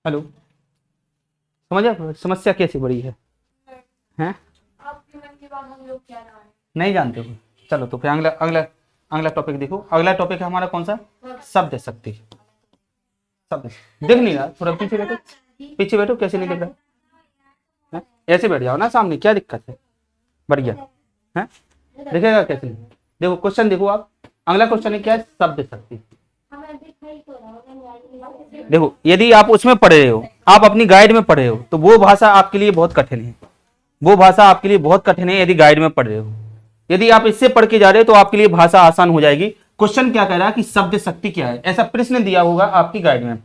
Hello, समझ समस्या कैसी बड़ी है? हैं? आपके मन की बात हम लोग क्या जाने। नहीं जानते हो? चलो तो फिर अगला अगला अगला टॉपिक देखो। अगला टॉपिक है हमारा कौन सा? शब्द शक्ति। शब्द देख नहीं रहा, थोड़ा पीछे बैठो, पीछे बैठो। कैसे नहीं देख रहा है? ऐसे बैठ जाओ ना सामने, क्या दिक्कत है? बढ़िया है, दिखेगा कैसे नहीं? देखो क्वेश्चन देखो आप, अगला क्वेश्चन है क्या है? शब्द शक्ति। देखो यदि आप उसमें पढ़ रहे हो, आप अपनी गाइड में पढ़ रहे हो, तो वो भाषा आपके लिए बहुत कठिन है। वो भाषा आपके लिए बहुत कठिन है यदि गाइड में पढ़ रहे हो। यदि आप इससे पढ़ के जा रहे हो तो आपके लिए भाषा आसान हो जाएगी। क्वेश्चन क्या कह रहा है कि शब्द शक्ति क्या है, ऐसा प्रश्न दिया होगा आपकी गाइड में।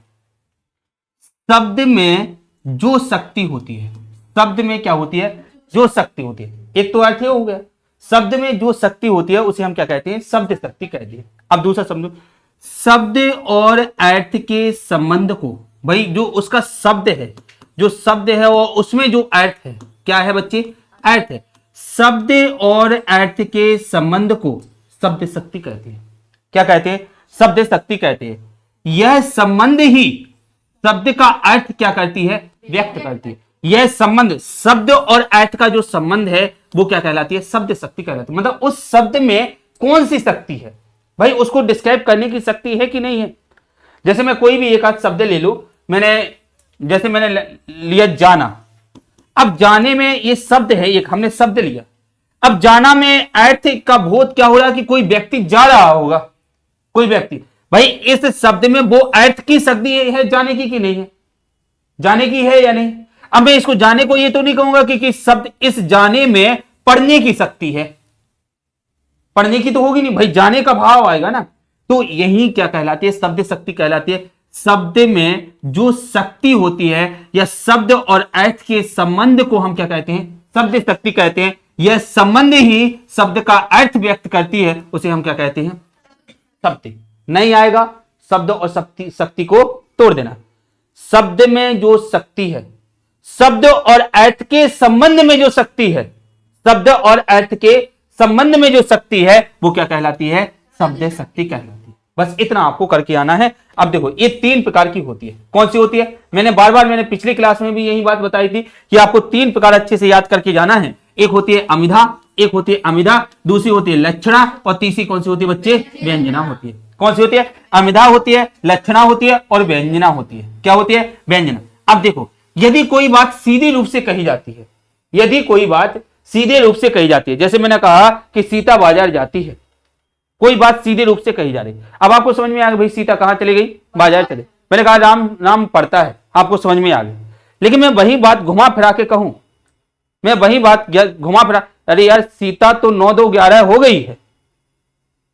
शब्द में जो शक्ति होती है, शब्द में क्या होती है? जो शक्ति होती है। एक तो अर्थ हो गया, शब्द में जो शक्ति होती है उसे हम क्या कहते हैं? शब्द शक्ति कहते हैं। अब दूसरा समझो, शब्द और अर्थ के संबंध को, भाई जो उसका शब्द है, जो शब्द है और उसमें जो अर्थ है, क्या है बच्चे? अर्थ है। शब्द और अर्थ के संबंध को शब्द शक्ति कहते हैं। क्या कहते हैं? शब्द शक्ति कहते हैं। यह संबंध ही शब्द का अर्थ क्या करती है? व्यक्त करती है। यह संबंध, शब्द और अर्थ का जो संबंध है वो क्या कहलाती है? शब्द शक्ति कहलाती है। मतलब उस शब्द में कौन सी शक्ति है भाई, उसको डिस्क्राइब करने की शक्ति है कि नहीं है। जैसे मैं कोई भी एक आध शब्द ले लूं, जैसे मैंने लिया जाना। अब जाने में ये शब्द है, एक हमने शब्द लिया। अब जाना में अर्थ का बोध क्या हो रहा कि कोई व्यक्ति जा रहा होगा, कोई व्यक्ति। भाई इस शब्द में वो अर्थ की शक्ति है जाने की कि नहीं है? जाने की है या नहीं? अब मैं इसको जाने को ये तो नहीं कहूंगा कि शब्द इस जाने में पढ़ने की शक्ति है। पढ़ने की तो होगी नहीं भाई, जाने का भाव आएगा ना। तो यही क्या कहलाती है? शब्द शक्ति कहलाती है। शब्द में जो शक्ति होती है या शब्द और अर्थ के संबंध को हम क्या कहते हैं? शब्द शक्ति कहते हैं। यह संबंध ही शब्द का अर्थ व्यक्त करती है, उसे हम क्या कहते हैं? शक्ति। नहीं आएगा, शब्द और शक्ति को तोड़ देना। शब्द में जो शक्ति है, शब्द और अर्थ के संबंध में जो शक्ति है, शब्द और अर्थ के संबंध में जो शक्ति है वो क्या कहलाती है? शब्द शक्ति कहलाती है। बस इतना आपको करके आना है। अब देखो ये तीन प्रकार की होती है। कौन सी होती है? मैंने पिछली क्लास में भी यही बात बताई थी कि आपको तीन प्रकार अच्छे से याद करके जाना है। एक होती है अमिधा, एक होती है अमिधा, दूसरी होती है लक्षणा और तीसरी कौन सी होती है बच्चे? व्यंजना होती है। कौन सी होती है? अमिधा होती है, लक्षणा होती है और व्यंजना होती है। क्या होती है? व्यंजना। अब देखो यदि कोई बात सीधी रूप से कही जाती है, यदि कोई बात सीधे रूप से कही जाती है, जैसे मैंने कहा कि सीता बाजार जाती है, कोई बात सीधे रूप से कही जा रही है। अब आपको समझ में आ गया भाई सीता कहां चली गई? बाजार चले। मैंने कहा राम पढ़ता है, आपको समझ में आ गया। लेकिन मैं वही बात घुमा फिरा के कहूं, मैं वही बात घुमा फिरा, अरे यार सीता तो 9-2-11 हो गई है।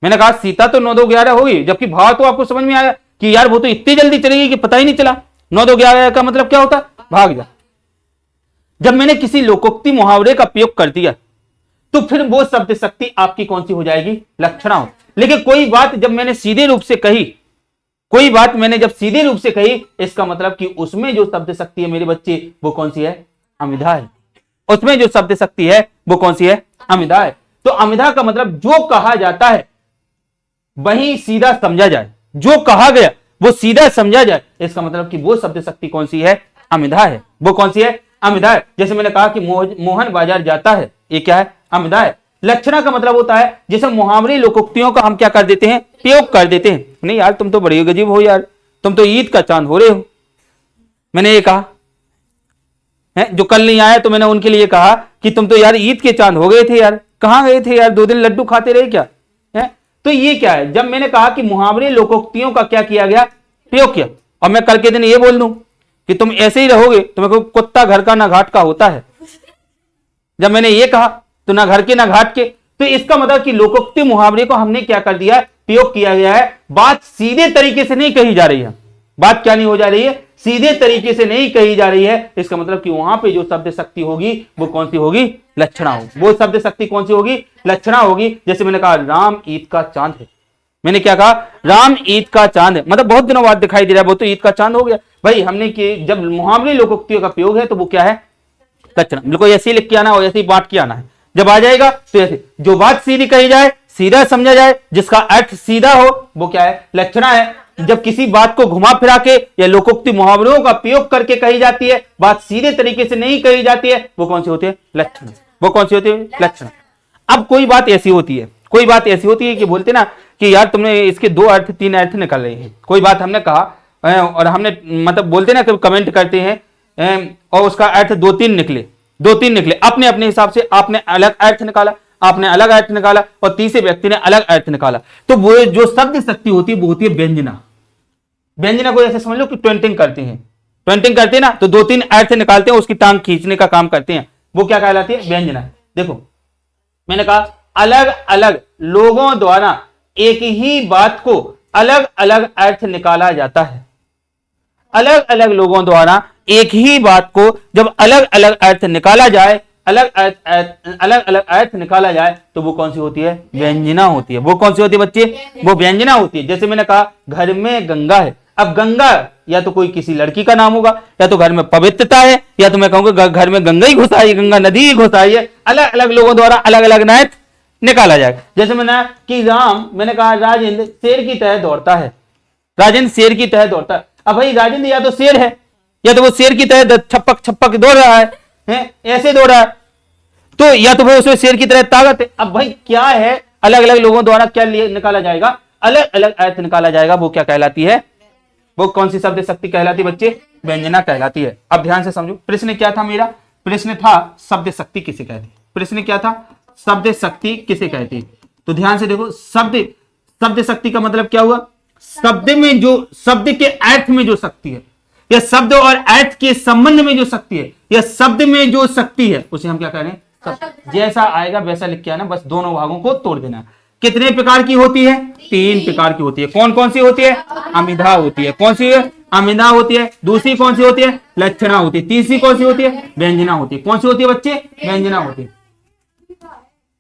मैंने कहा सीता तो 9-2-11 हो गई, जबकि भाव तो आपको समझ में आया कि यार वो तो इतनी जल्दी चली गई कि पता ही नहीं चला। 9-2-11 का मतलब क्या होता? भाग जा। जब मैंने किसी लोकोक्ति मुहावरे का प्रयोग कर दिया तो फिर वो शब्द शक्ति आपकी कौन सी हो जाएगी? लक्षणा हो। लेकिन कोई बात जब मैंने सीधे रूप से कही, कोई बात मैंने जब सीधे रूप से कही, इसका मतलब कि उसमें जो शब्द शक्ति है मेरे बच्चे वो कौन सी है? अमिधा है। उसमें जो शब्द शक्ति है वो कौन सी है? अमिधा है। तो अमिधा का मतलब जो कहा जाता है वही सीधा समझा जाए, जो कहा गया वो सीधा समझा जाए, इसका मतलब कि वो शब्द शक्ति कौन सी है? अमिधा है। वो कौन सी है? अमिधा है। जैसे मैंने कहा कि मोहन बाजार जाता है, ये क्या है? अमिधा है। लक्षणा का मतलब होता है जैसे मुहावरे लोकोक्तियों का हम क्या कर देते हैं? प्रयोग कर देते हैं। नहीं यार तुम तो बड़ी गजीब हो यार, तुम तो ईद का चांद हो रहे हो। मैंने ये कहा है, जो कल नहीं आया तो मैंने उनके लिए कहा कि तुम तो यार ईद के चांद हो गए थे यार। कहां गए थे यार? 2 दिन लड्डू खाते रहे क्या है? तो ये क्या है? जब मैंने कहा कि मुहावरे लोकोक्तियों का क्या किया गया? प्रयोग किया। और मैं कल के दिन ये बोल दूं कि तुम ऐसे ही रहोगे, तुम्हें कुत्ता घर का ना घाट का होता है। जब मैंने ये कहा तो ना घर के ना घाट के, तो इसका मतलब कि लोकोक्ति मुहावरे को हमने क्या कर दिया? प्रयोग किया गया है। बात सीधे तरीके से नहीं कही जा रही है। बात क्या नहीं हो जा रही है? सीधे तरीके से नहीं कही जा रही है। इसका मतलब कि वहां पे जो शब्द शक्ति होगी वो कौन सी होगी? लक्षणा होगी। वो शब्द शक्ति कौन सी होगी? लक्षणा होगी। जैसे मैंने कहा राम ईद का चांद है। मैंने क्या कहा? राम ईद का चांद है, मतलब बहुत दिनों बाद दिखाई दे रहा है, वो तो ईद का चांद हो गया भाई। हमने कि जब मुहावरे लोकोक्तियों का प्रयोग है तो वो क्या है? लक्षणा। बिल्कुल ऐसे ही लिख के आना और ऐसे ही बांट के आना है। जब आ जाएगा तो ऐसे जो बात सीधी कही जाए, सीधा समझा जाए, जिसका अर्थ सीधा हो, वो क्या है? लक्षणा है। जब किसी बात को घुमा फिरा के या लोकोक्ति मुहावरों का प्रयोग करके कही जाती है, बात सीधे तरीके से नहीं कही जाती है, वो कौन सी होती है? लक्षण। वो कौन सी होती है? लक्षण। अब कोई बात ऐसी होती है, कोई बात ऐसी होती है कि बोलते ना कि यार तुमने इसके 2 अर्थ 3 अर्थ निकाल रहे हैं, कोई बात हमने कहा और हमने मतलब बोलते ना कि कमेंट करते हैं और उसका अर्थ 2-3 निकले, 2-3 निकले, अपने अपने हिसाब से आपने अलग अर्थ निकाला, आपने अलग अर्थ निकाला और तीसरे व्यक्ति ने अलग अर्थ निकाला, तो वो जो शब्द शक्ति होती है वो होती है व्यंजना। व्यंजना को ऐसे समझ लो कि ट्वेंटिंग करते हैं, ट्वेंटिंग करते हैं ना, तो 2-3 अर्थ निकालते हैं, उसकी टांग खींचने का काम करते हैं, वो क्या कहलाती है? व्यंजना। देखो मैंने कहा अलग अलग लोगों द्वारा एक ही बात को अलग अलग अर्थ निकाला जाता है। अलग अलग लोगों द्वारा एक ही बात को जब अलग अलग अर्थ निकाला जाए, अलग अलग अर्थ निकाला जाए, तो वो कौन सी होती है? व्यंजना होती है। वो कौन सी होती है बच्चे? वो व्यंजना होती है। जैसे मैंने कहा घर में गंगा है, अब गंगा या तो कोई किसी लड़की का नाम होगा, या तो घर में पवित्रता है, या तो मैं कहूंगा घर में गंगा ही घुस आई, गंगा नदी ही घुस आई है। अलग अलग लोगों द्वारा अलग अलग अर्थ निकाला जाएगा। जैसे मैंने कि मैंने कहा राजेंद्र शेर की तरह दौड़ता है, राजेंद्र शेर की तरह दौड़ता है। अब भाई राजेंद्र या तो शेर है, या तो वो शेर की तरह छपक छपक दौड़ रहा है, ऐसे दौड़ रहा है, तो या तो वो उसमें शेर की तरह ताकत है। अब भाई क्या है? अलग अलग लोगों द्वारा क्या निकाला जाएगा? अलग अलग अर्थ निकाला जाएगा। वो क्या कहलाती है? वो कौन सी शब्द शक्ति कहलाती है बच्चे? व्यंजना कहलाती है। अब ध्यान से समझो, प्रश्न क्या था मेरा? प्रश्न था शब्द शक्ति किसे कहती है। प्रश्न क्या था? शब्द शक्ति किसे कहती है। तो ध्यान से देखो, शब्द शक्ति का मतलब क्या हुआ? शब्द में जो, शब्द के अर्थ में जो शक्ति है, या शब्द और अर्थ के संबंध में जो शक्ति है, या शब्द में जो शक्ति है, उसे हम क्या कह रहे हैं? जैसा आएगा वैसा लिख के आना, बस दोनों भागों को तोड़ देना। कितने प्रकार की होती है? 3 प्रकार की होती है। कौन कौन सी होती है? अमिधा होती है। कौन सी है? अमिधा होती है। दूसरी कौन सी होती है? लक्षणा होती है। तीसरी कौन सी होती है? व्यंजना होती है। कौन सी होती है बच्चे? व्यंजना होती है।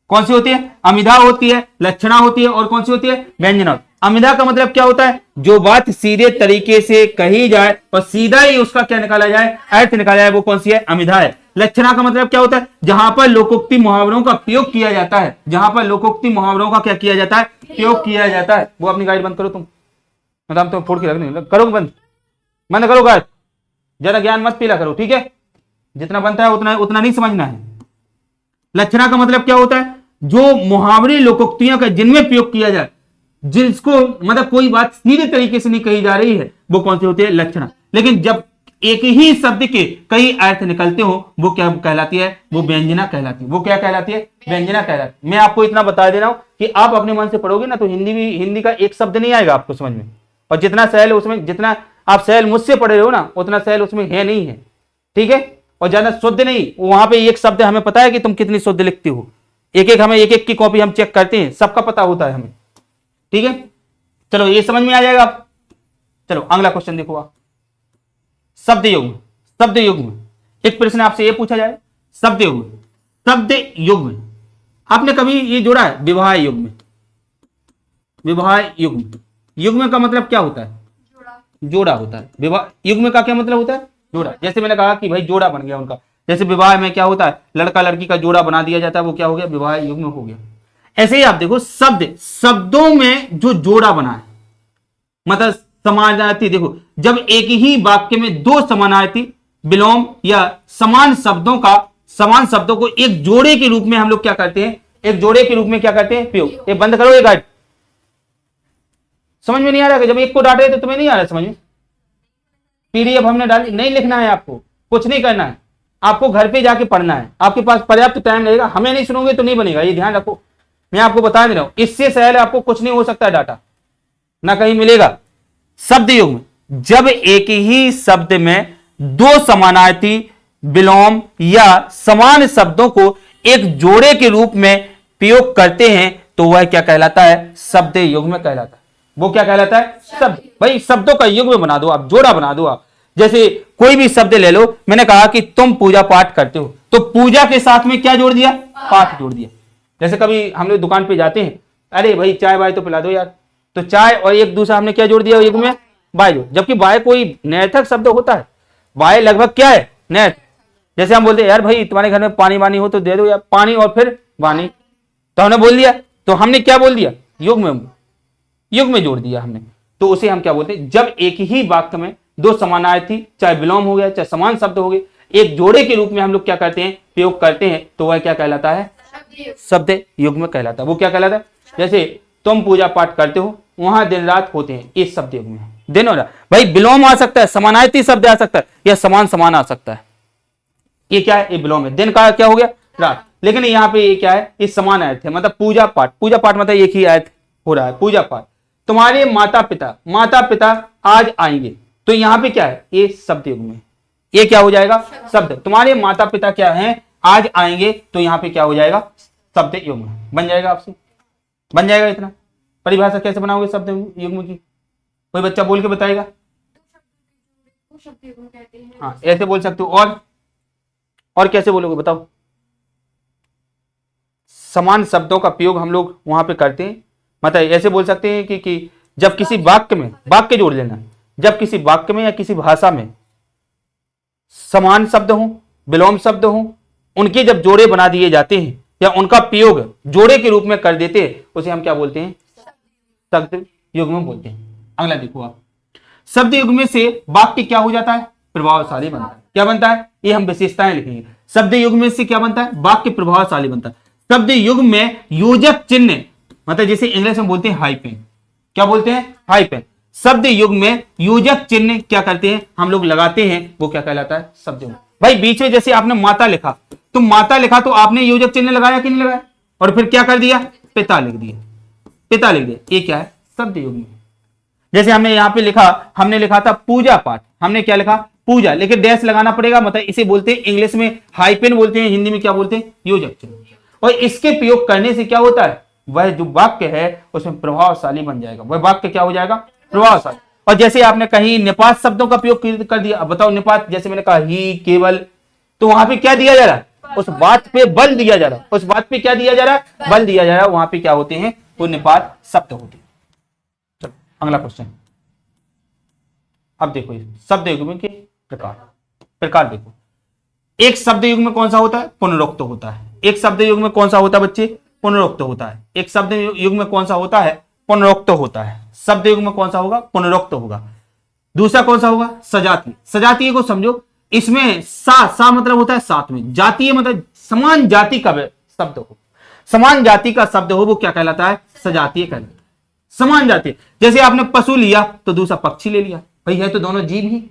कौन सी होती है? अमिधा होती है, लक्षणा होती है, और कौन सी होती है? व्यंजना। अमिधा का मतलब क्या होता है? जो बात सीधे तरीके से कही जाए और सीधा ही उसका क्या निकाला जाए? अर्थ निकाला जाए, वो कौन सी है? अमिधा है। लक्षणा का मतलब क्या होता है? जहां पर लोकोक्ति मुहावरों का प्रयोग किया जाता है, जहां पर लोकोक्ति मुहावरों का क्या किया जाता है? प्रयोग किया जाता है। वो अपनी गाइड बंद करो तुम, मतलब तुम फोड़ के रखने करो, बंद करो गाइड, जरा ज्ञान मत पीला करो, ठीक है? जितना बनता है उतना नहीं समझना है। लक्षणा का मतलब क्या होता है? जो मुहावरे लोकोक्तियों का जिनमें प्रयोग किया जाए, जिसको मतलब कोई बात सीधे तरीके से नहीं कही जा रही है, वो कौन सी होती है? लक्षणा। लेकिन जब एक ही शब्द के कई अर्थ निकलते हो, वो क्या कहलाती है? वो व्यंजना कहलाती है। वो क्या कहलाती है? व्यंजना कहलाती है। मैं आपको इतना बता दे रहा हूं कि आप अपने मन से पढ़ोगे ना तो हिंदी का एक शब्द नहीं आएगा आपको समझ में, और जितना सहल उसमें, जितना आप सहल मुझसे पढ़े रहे हो ना, उतना सहल उसमें है नहीं है, ठीक है? और ज्यादा शुद्ध नहीं, वहां पे एक शब्द हमें पता है कि तुम कितनी शुद्ध लिखती हो, हमें एक की कॉपी हम चेक करते हैं, सबका पता होता है हमें, ठीक है? चलो ये समझ में आ जाएगा आप। चलो अगला क्वेश्चन देखो आप। शब्द युग्म में एक प्रश्न आपसे ये पूछा जाए, शब्द युग्म में आपने कभी ये जोड़ा है? विवाह युग्म युग्म का मतलब क्या होता है? जोड़ा होता है। विवाह युग्म का क्या मतलब होता है? जोड़ा। जैसे मैंने कहा कि भाई जोड़ा बन गया उनका, जैसे विवाह में क्या होता है? लड़का लड़की का जोड़ा बना दिया जाता है, वो क्या हो गया? विवाह युग्म हो गया। ऐसे ही आप देखो शब्दों में जो जोड़ा बना है, मतलब समानार्थी। देखो जब एक ही वाक्य में 2 समानार्थी विलोम या समान शब्दों को एक जोड़े के रूप में हम लोग क्या करते हैं? एक जोड़े के रूप में क्या करते हैं? प्रयोग। ये बंद करो, ये गाइड समझ में नहीं आ रहा है? जब एक को डांटे तो तुम्हें नहीं आ रहा समझ में? पीडीएफ हमने डाली, नहीं लिखना है आपको, कुछ नहीं करना है, आपको घर पे जाके पढ़ना है। आपके पास पर्याप्त टाइम लगेगा, हमें नहीं सुनोगे तो नहीं बनेगा, ये ध्यान रखो। मैं आपको बता दे रहा हूं, इससे सहल आपको कुछ नहीं हो सकता, डाटा ना कहीं मिलेगा। शब्द युग्म, जब एक ही शब्द में 2 समानार्थी विलोम या समान शब्दों को एक जोड़े के रूप में प्रयोग करते हैं तो वह क्या कहलाता है? शब्द युग्म कहलाता है। वो क्या कहलाता है? शब्द। भाई शब्दों का युग्म बना दो आप, जोड़ा बना दो आप। जैसे कोई भी शब्द ले लो, मैंने कहा कि तुम पूजा पाठ करते हो, तो पूजा के साथ में क्या जोड़ दिया? पाठ जोड़ दिया। जैसे कभी हम लोग दुकान पे जाते हैं, अरे भाई चाय वाय तो पिला दो यार, तो चाय और एक दूसरा हमने क्या जोड़ दिया युग्म में? वाय जोड़। जबकि वाय कोई नैर्थक शब्द होता है, वाय लगभग क्या है? नैर्थ। जैसे हम बोलते हैं यार भाई तुम्हारे घर में पानी वानी हो तो दे दो यार, पानी और फिर वानी, तो हमने बोल दिया, तो हमने क्या बोल दिया? युग्म में जोड़ दिया हमने। तो उसे हम क्या बोलते हैं, जब एक ही वाक्य में दो समानार्थी, चाहे विलोम हो गया चाहे समान शब्द हो गए, एक जोड़े के रूप में हम लोग क्या करते हैं, प्रयोग करते हैं, तो वह क्या कहलाता है, शब्द युग्म कहलाता है। वो क्या कहलाता है, जैसे तुम पूजा पाठ करते हो, वहां दिन रात होते हैं, इस शब्द युग्म में दिन और रात। भाई विलोम आ सकता है, समानार्थी शब्द आ सकता है, या समान समान आ सकता है। ये क्या है, ये विलोम है। दिन का क्या हो गया, रात। लेकिन यहाँ पे ये क्या है, ये समान अर्थ है, मतलब पूजा पाठ, पूजा पाठ मतलब एक ही अर्थ हो रहा है, पूजा पाठ। तुम्हारे माता पिता आज आएंगे, तो यहाँ पे क्या है, ये शब्द युग्म है, ये क्या हो जाएगा, शब्द। तुम्हारे माता पिता क्या हैं, आज आएंगे, तो यहाँ पे क्या हो जाएगा, शब्द युग्म बन जाएगा। आपसे बन जाएगा इतना। परिभाषा कैसे बनाओगे शब्द युग्म की, कोई बच्चा बोल के बताएगा। शब्द युग्म कहते हैं। हाँ ऐसे बोल सकते हो, और कैसे बोलोगे बताओ। समान शब्दों का प्रयोग हम लोग वहां पे करते हैं, मतलब ऐसे बोल सकते हैं कि जब किसी वाक्य में, वाक्य जोड़ लेना, जब किसी वाक्य में या किसी भाषा में समान शब्द हो, विलोम शब्द हो, उनके जब जोड़े बना दिए जाते हैं या उनका प्रयोग जोड़े के रूप में कर देते हैं, उसे हम क्या बोलते हैं, शब्द युग्म बोलते हैं। अगला देखो आप, शब्द युग्म से वाक्य क्या हो जाता है, प्रभावशाली बनता है। क्या बनता है, ये हम विशेषताएं लिखेंगे। शब्द युग्म से क्या बनता है, वाक्य प्रभावशाली बनता है। शब्द युग्म में योजक चिन्ह, मतलब जैसे इंग्लिश में बोलते हैं हाइपेन, क्या बोलते हैं, हाइपेन। शब्द युग्म में योजक चिन्ह क्या करते हैं, हम लोग लगाते हैं, वो क्या कहलाता है, शब्द युग्म। भाई बीच में जैसे आपने माता लिखा, तो माता लिखा तो आपने योजक चिन्ह लगाया कि नहीं लगाया, और फिर क्या कर दिया, पिता लिख दिया, पिता लिख दिया, ये क्या है, शब्द युग्म। जैसे हमने यहाँ पे लिखा, हमने लिखा था पूजा पाठ, हमने क्या लिखा, पूजा, लेकिन डैश लगाना पड़ेगा, मतलब इसे बोलते हैं इंग्लिश में हाइपेन बोलते हैं, हिंदी में क्या बोलते हैं, योजक चिन्ह। और इसके प्रयोग करने से क्या होता है, वह जो वाक्य है उसमें प्रभावशाली बन जाएगा, वह वाक्य क्या हो जाएगा, प्रभावशाली। और जैसे आपने कहीं निपात शब्दों का प्रयोग कर दिया, अब बताओ निपात, जैसे मैंने कहा ही, केवल, तो वहां पे क्या दिया जा रहा है, उस बात पे बल दिया जा रहा है, उस बात पे क्या दिया जा रहा है, बल दिया जा रहा है, वहां पे क्या होते हैं, वो निपात शब्द होते हैं। चलो अगला क्वेश्चन। अब देखो शब्द युग्म के प्रकार देखो। एक शब्द युग्म में कौन सा होता है, पुनरुक्त होता है। एक शब्द युग्म में कौन सा होता है बच्चे, पुनरुक्त होता है। एक शब्द युग्म में कौन सा होता है, पुनरुक्त होता है। शब्द युग्म में कौन सा होगा, पुनरुक्त होगा। दूसरा कौन सा होगा, सजातीय। सजातीय को समझो, इसमें सा मतलब होता है साथ में, जातीय मतलब समान जाति का शब्द हो, समान जाति का शब्द हो, वो क्या कहलाता है, सजातीय कहलाता है। समान जाति, जैसे आपने पशु लिया तो दूसरा पक्षी ले लिया, भाई है तो दोनों जीव ही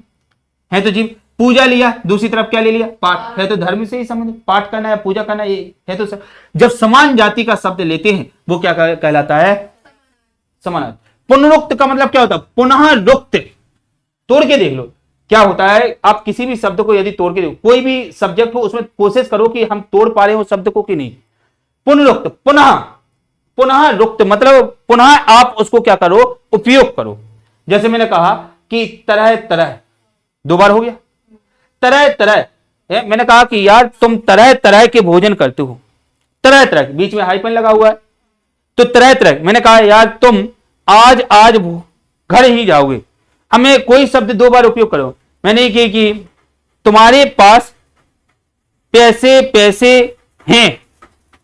है, तो जीव। पूजा लिया, दूसरी तरफ क्या ले लिया, पाठ, है तो धर्म से ही संबंधित, पाठ करना या पूजा करना, ये है तो जब समान जाति का शब्द लेते हैं वो क्या कहलाता है, समान। पुनरुक्त का मतलब क्या होता है, पुनः रुक्त। तोड़ के देख लो क्या होता है, आप किसी भी शब्द को यदि तोड़ के देखो, कोई भी सब्जेक्ट हो उसमें कोशिश करो कि हम तोड़ पा रहे हो शब्द को कि नहीं। पुनरुक्त, पुनः रुक्त मतलब पुनः आप उसको क्या करो, उपयोग करो। जैसे मैंने कहा कि तरह तरह, दो बार हो गया, तरह तरह, मैंने कहा कि यार तुम तरह तरह के भोजन करते हो, तरह तरह, बीच में हाइफन लगा हुआ है, तो तरह तरह। मैंने कहा यार तुम आज घर ही जाओगे, अब मैं कोई शब्द दो बार उपयोग करो, मैंने कि तुम्हारे पास पैसे हैं,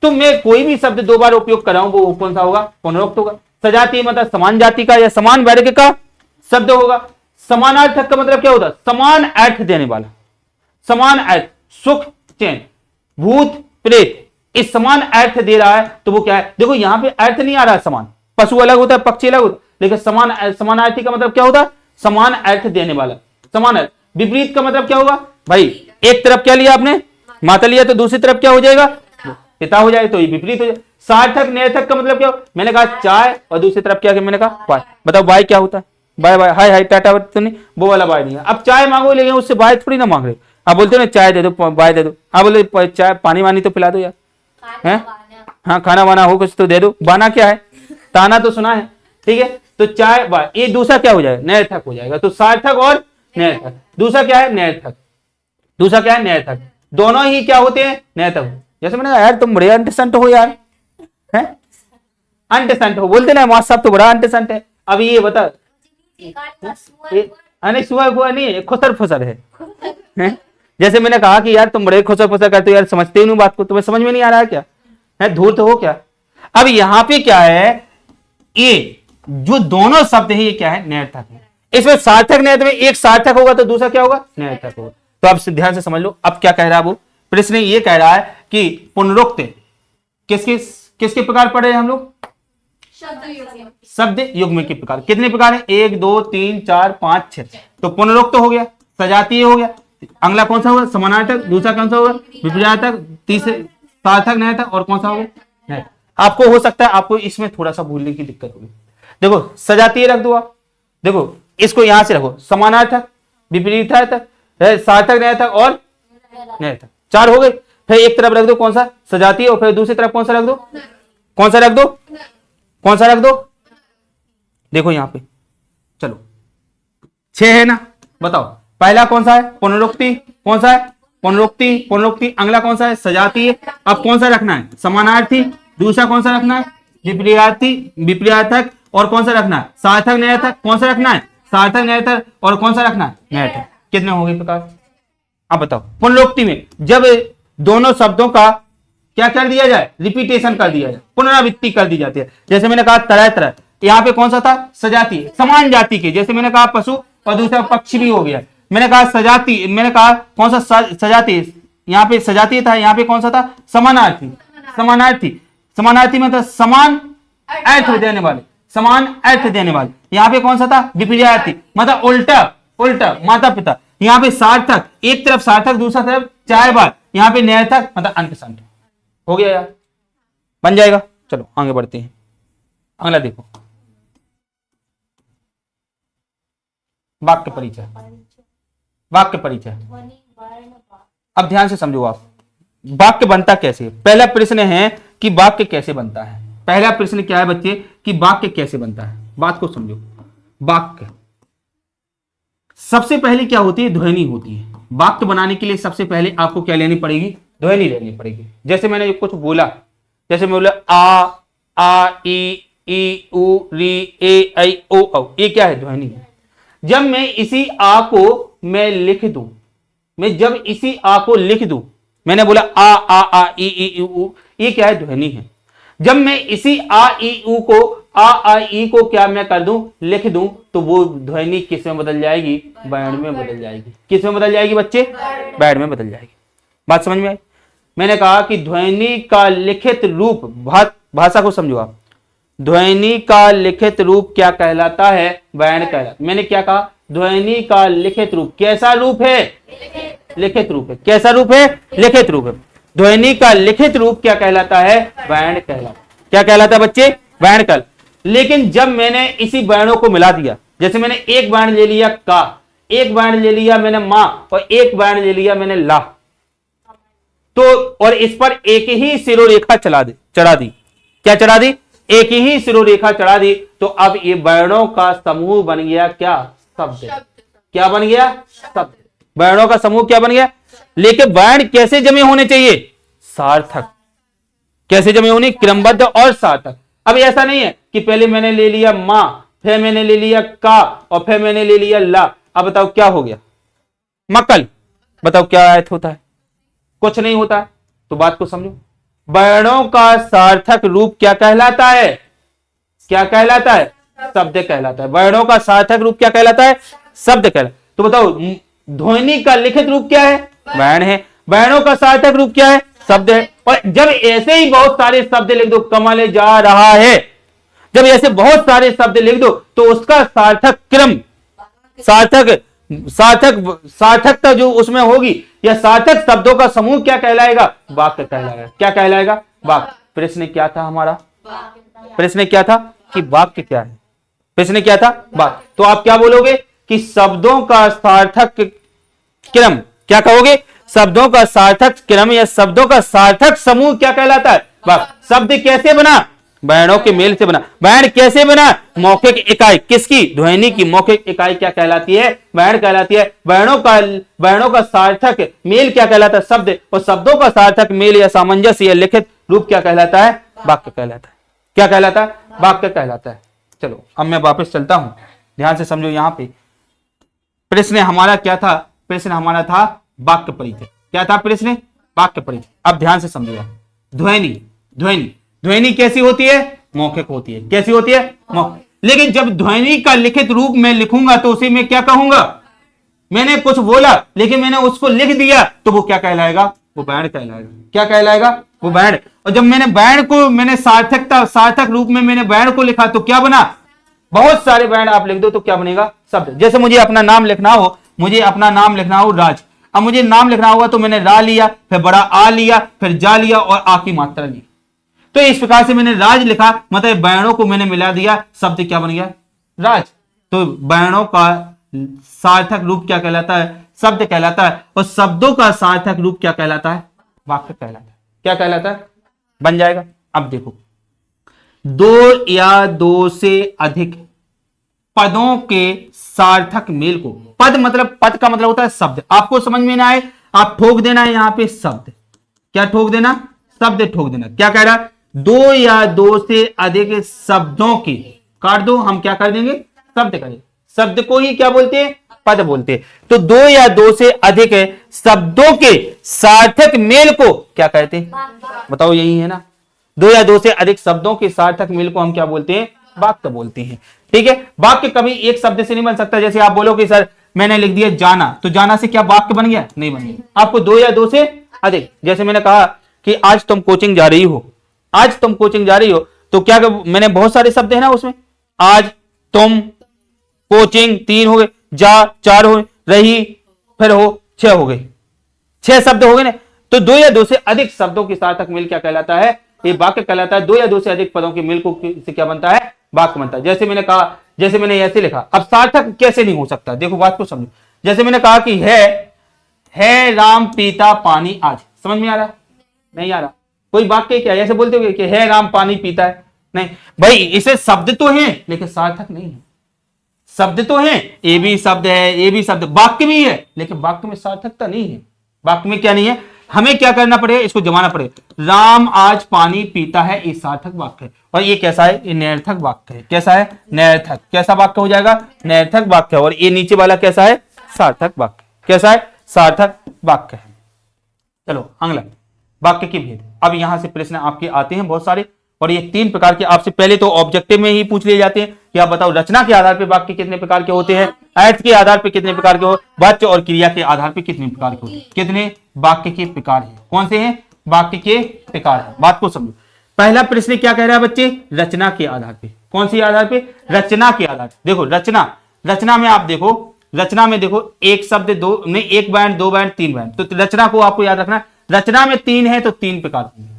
तो मैं कोई भी शब्द दो बार उपयोग कर रहा हूं, वो कौन सा होगा, पुनरुक्त होगा। सजातीय मतलब समान जाति का या समान वर्ग का शब्द होगा। समानार्थक का मतलब क्या होता है, समान अर्थ देने वाला, समान अर्थ, सुख चैन भूत प्रेत, इस समान अर्थ दे रहा है, तो वो क्या है, देखो यहां पे अर्थ नहीं आ रहा है समान, पशु अलग होता है, पक्षी अलग होता है, लेकिन समानार्थी का मतलब क्या होता है, समान अर्थ देने वाला, समान अर्थ। विपरीत का मतलब क्या होगा, भाई एक तरफ क्या लिया आपने, माता लिया, तो दूसरी तरफ क्या हो जाएगा, पिता हो जाए, तो ये विपरीत हो जाए। सार्थक निरर्थक का मतलब क्या हो, मैंने कहा चाय, और दूसरी तरफ क्या, मैंने कहा बाय। बताओ बाय क्या होता है, बाय बाय, हाय हाय टाटा, तो नहीं, वो वाला बाय नहीं है। अब चाय मांगो, लेकिन उससे बाय थोड़ी ना मांग रहे, आप बोलते हो ना चाय दे दो, बाय दे दो, आप बोलते चाय पानी वानी तो पिला दो यार, है हाँ, खाना वाना हो कुछ तो दे दो। बाना क्या है, ताना तो सुना है, ठीक है, तो चाय बाय, ये दूसरा क्या हो जाएगा, निरर्थक हो जाएगा। तो सार्थक और निरर्थक, दूसरा क्या है, निरर्थक, दूसरा क्या है, निरर्थक, दोनों ही क्या होते हैं, निरर्थक। जैसे मैंने यार तुम बड़े अंटसंट हो यार, हैं अंटसंट हो, बोलते ना मास्टर साहब तो बड़ा अंटसंट है। अब ये बता, अरे सुआ हुआ नहीं है, खुसर फुसर है। जैसे मैंने कहा कि यार तुम बड़े खुसर फुसर करते हो यार, समझते ही नहीं बात को, तुम्हें समझ में नहीं आ रहा है क्या, है धूर्त हो क्या। अब यहां पे क्या है, ये जो दोनों शब्द है ये क्या है, निरर्थक है। इसमें सार्थक निरर्थक में एक सार्थक होगा तो दूसरा क्या होगा, निरर्थक होगा। तो आप ध्यान से समझ लो अब क्या कह रहा है वो प्रश्न ये कह रहा है कि पुनरुक्त किसके किसके प्रकार पढ़े हैं हम लोग, शब्द युग्म के प्रकार। कितने प्रकार है, 1 2 3 4 5 6। तो पुनरुक्त हो गया, सजातीय हो गया, अगला कौन सा होगा, समानार्थक, दूसरा कौन सा होगा, विपरीतार्थक, तीसरे सार्थक निरर्थक, और कौन सा होगा। आपको हो सकता है आपको इसमें थोड़ा सा भूलने की दिक्कत होगी। देखो सजातीय रख दो आप, देखो इसको यहां से रखो, समानार्थक, विपरीतार्थक, सार्थक निरर्थक और निरर्थक, 4 हो गए। फिर एक तरफ रख दो कौन सा, सजातीय, और फिर दूसरी तरफ कौन सा रख दो, कौन सा रख दो, कौन सा रख दो। देखो यहां पे चलो 6 है ना, बताओ पहला कौन सा है, पुनरुक्ति, कौन सा है, पुनरुक्ति, पुनरुक्ति। अगला कौन सा है, सजातीय। अब कौन सा रखना है, समानार्थी। दूसरा कौन सा रखना है, विपरीतार्थी, विपरीतार्थक, और कौन सा रखना है, सार्थक निरर्थक। कौन सा रखना है, सार्थक निरर्थक, और कौन सा रखना है, निरर्थक। कितने हो गए प्रकार। अब बताओ पुनरुक्ति में जब दोनों शब्दों का क्या कर दिया जाए, रिपीटेशन कर दिया जाए, पुनरावृत्ति कर दी जाती है। जैसे मैंने कहा तरह तरह, यहाँ पे कौन सा था, सजातीय, समान जाति के। जैसे मैंने कहा पशु, और दूसरा पक्षी भी हो गया। मैंने कहा सजाती, मैंने कहा कौन सा सजातीय, यहाँ पे सजातीय था, यहाँ पे कौन सा था, समानार्थी। समानार्थी, समानार्थी में था समान अर्थ देने वाले, समान अर्थ देने वाले। यहाँ पे कौन सा था, विपरीतार्थी, मतलब उल्टा, उल्टा, माता पिता। यहाँ पे सार्थक, एक तरफ सार्थक, दूसरा तरफ 4 बार। यहाँ पे निरर्थक, मतलब अंक संठ। हो गया यार, बन जाएगा। चलो आगे बढ़ते हैं, अगला देखो, वाक्य परिचय। वाक्य परिचय, अब ध्यान से समझो आप, वाक्य बनता कैसे। पहला प्रश्न है कि वाक्य कैसे बनता है। पहला प्रश्न क्या है बच्चे, कि वाक्य कैसे बनता है। बात को समझो, वाक्य सबसे पहले क्या होती है, ध्वनि होती है। वाक्य बनाने के लिए सबसे पहले आपको क्या लेनी पड़ेगी, ध्वनि लेनी पड़ेगी। जैसे मैंने कुछ बोला, जैसे मैं बोला आ ई उ री ए ऐ ओ औ, ये क्या है, ध्वनि है। जब मैं इसी आ को मैं लिख दूं, मैं जब इसी आ को लिख दूं, मैंने बोला आ ई उ, ये क्या है, ध्वनि है। जब मैं इसी आ ई उ को आ ई को क्या मैं कर दूं, लिख दूं, तो वो ध्वनि किस में बदल जाएगी, वर्ण में बदल जाएगी। किस में बदल जाएगी बच्चे, वर्ण में बदल जाएगी। बात समझ में आई। मैंने कहा कि ध्वनि का लिखित रूप, भाषा को समझो आप, ध्वनि का लिखित रूप क्या कहलाता है, वर्ण कहलाता। मैंने क्या कहा, ध्वनि का लिखित रूप कैसा रूप है, लिखित रूप है। कैसा रूप है, लिखित रूप है। ध्वनि का लिखित रूप क्या कहलाता है, वर्ण कहलाता। क्या कहलाता है बच्चे, वर्ण कहलाता। लेकिन जब मैंने इसी वर्णों को मिला दिया, जैसे मैंने एक वर्ण ले लिया का, एक वर्ण ले लिया मैंने मां, और एक वर्ण ले लिया मैंने ला, तो और इस पर एक ही शिरोरेखा चढ़ा दी। क्या चढ़ा दी, एक ही शिरोरेखा चढ़ा दी, तो अब ये वर्णों का समूह बन गया क्या, शब्द। क्या बन गया, शब्द। वर्णों का समूह क्या बन गया। लेकिन वर्ण कैसे जमे होने चाहिए, सार्थक। कैसे जमे होने, क्रमबद्ध और सार्थक। अब ऐसा नहीं है कि पहले मैंने ले लिया मां, फिर मैंने ले लिया का, और फिर मैंने ले लिया ला। अब बताओ क्या हो गया, मक्कल। बताओ क्या अर्थ होता है, कुछ नहीं होता है। तो बात को समझो, वर्णों का सार्थक रूप क्या कहलाता है, क्या कहलाता है, शब्द कहलाता है। वर्णों का सार्थक रूप क्या कहलाता है, शब्द कहलाता है। तो बताओ ध्वनि का लिखित रूप क्या है, वर्ण है। वर्णों का सार्थक रूप क्या है, शब्द है। और जब ऐसे ही बहुत सारे शब्द लिख दो, कमल जा रहा है, जब ऐसे बहुत सारे शब्द लिख दो, तो उसका सार्थक क्रम, सार्थकता जो उसमें होगी, या सार्थक शब्दों का समूह क्या कहलाएगा, वाक्य कहलाएगा। क्या कहलाएगा, वाक्य। प्रश्न क्या था हमारा, प्रश्न क्या था कि वाक्य क्या है, प्रश्न क्या था, वाक्य। तो आप क्या बोलोगे कि शब्दों का सार्थक क्रम, क्या कहोगे, शब्दों का सार्थक क्रम या शब्दों का सार्थक समूह क्या कहलाता है, वाक्य। शब्द कैसे बना, वर्णों के मेल से बना। वर्ण कैसे बना, मौखिक इकाई, किसकी, ध्वनि की मौखिक इकाई क्या कहलाती है, वर्ण कहलाती है। वर्णों का सार्थक मेल क्या कहलाता है, शब्द। और शब्दों का सार्थक मेल या सामंजस्य या लिखित रूप क्या कहलाता है, वाक्य कहलाता है। क्या कहलाता है, वाक्य कहलाता है। चलो अब मैं वापस चलता हूं, ध्यान से समझो। यहां पे प्रश्न हमारा क्या था, प्रश्न हमारा था वाक्य परिचय। क्या था प्रश्न, वाक्य परिचय। अब ध्यान से समझिएगा, ध्वनि ध्वनि ध्वनि कैसी होती है, मौखिक होती है। कैसी होती है, मौखिक। लेकिन जब ध्वनि का लिखित रूप में लिखूंगा तो उसे मैं क्या कहूंगा? मैंने कुछ बोला लेकिन मैंने उसको लिख दिया तो वो क्या कहलाएगा? वो बैंड कहलाएगा। क्या कहलाएगा? वो बैंड। और जब मैंने बैंड को मैंने सार्थक रूप में मैंने बैंड को लिखा तो क्या बना? बहुत सारे बैंड आप लिख दो तो क्या बनेगा? शब्द। जैसे मुझे अपना नाम लिखना हो राज। अब मुझे नाम लिखना होगा तो मैंने रा लिया, फिर बड़ा आ लिया, फिर जा लिया और आ की मात्रा ली। तो इस प्रकार से मैंने राज लिखा, मतलब बैंडों को मैंने मिला दिया, शब्द क्या बन गया? राज। तो बैंडों का सार्थक रूप क्या कहलाता है? शब्द कहलाता है। और शब्दों का सार्थक रूप क्या कहलाता है? वाक्य कहलाता है। क्या कहलाता है? बन जाएगा। अब देखो, दो या दो से अधिक पदों के सार्थक मेल को, पद का मतलब होता है शब्द। आपको समझ में ना आए, आप ठोक देना है यहां पे शब्द। क्या ठोक देना? शब्द ठोक देना। क्या कह रहा है? दो या दो से अधिक शब्दों की, काट दो, हम क्या कर देंगे? शब्द करेंगे। शब्द को ही क्या बोलते हैं? पद बोलते हैं। तो दो या दो से अधिक शब्दों के सार्थक मेल को क्या कहते हैं? बताओ, यही है ना? दो या दो से अधिक शब्दों के सार्थक मेल को हम क्या बोलते हैं? वाक्य बोलते हैं। ठीक है। वाक्य कभी एक शब्द से नहीं बन सकता। जैसे आप बोलो कि सर मैंने लिख दिया जाना, तो जाना से क्या वाक्य बन गया? नहीं बन गया। आपको दो या दो से अधिक, जैसे मैंने कहा कि आज तुम कोचिंग जा रही हो, आज तुम कोचिंग जा रही हो, तो क्या मैंने बहुत सारे शब्द है ना उसमें, आज, तुम, कोचिंग, 3 हो गए, जा 4 हो, रही, फिर हो 6 हो गए, 6 शब्द हो गए ना। तो दो या दो से अधिक शब्दों की सार्थक मेल क्या कहलाता है? ये वाक्य कहलाता है। दो या दो से अधिक पदों के मेल को से क्या बनता है? वाक्य बनता है। जैसे मैंने कहा, जैसे मैंने ऐसे लिखा, अब सार्थक कैसे नहीं हो सकता? देखो बात को समझो। जैसे मैंने कहा कि है राम पीता पानी आज, समझ में आ रहा? नहीं आ रहा। कोई वाक्य क्या ऐसे बोलते हुए कि है राम पानी पीता है? नहीं भाई, इसे शब्द तो है लेकिन सार्थक नहीं है। शब्द तो है, ए भी शब्द है, ए भी शब्द, वाक्य भी है, लेकिन वाक्य में सार्थकता नहीं है। वाक्य में क्या नहीं है? हमें क्या करना पड़ेगा? इसको जमाना पड़ेगा। राम आज पानी पीता है, ये सार्थक वाक्य है। और ये कैसा है? ये निरर्थक वाक्य है। कैसा है? निरर्थक। कैसा वाक्य हो जाएगा? निरर्थक वाक्य। और ये नीचे वाला कैसा है? सार्थक वाक्य। कैसा है? सार्थक वाक्य है। चलो अगला, वाक्य के भेद। अब यहां से प्रश्न आपके आते हैं बहुत सारे, और ये 3 प्रकार के आपसे पहले तो ऑब्जेक्टिव में ही पूछ लिए जाते हैं कि आप बताओ रचना के आधार पर वाक्य कितने प्रकार के होते हैं, अर्थ के आधार पर कितने प्रकार के हो, वाच्य और क्रिया के आधार पर कितने प्रकार के होते हैं। कितने वाक्य के प्रकार हैं? कौन से हैं? वाक्य के प्रकार हैं। बात को समझो। पहला प्रश्न क्या कह रहा है बच्चे? रचना के आधार पे। कौन सी आधार पे? रचना के आधार पे। देखो रचना में आप देखो, रचना में देखो, एक शब्द दो नहीं, एक बैंड, दो बैंड, 3 बैंड। तो रचना को आपको याद रखना, रचना में 3 है तो 3 प्रकार होंगे।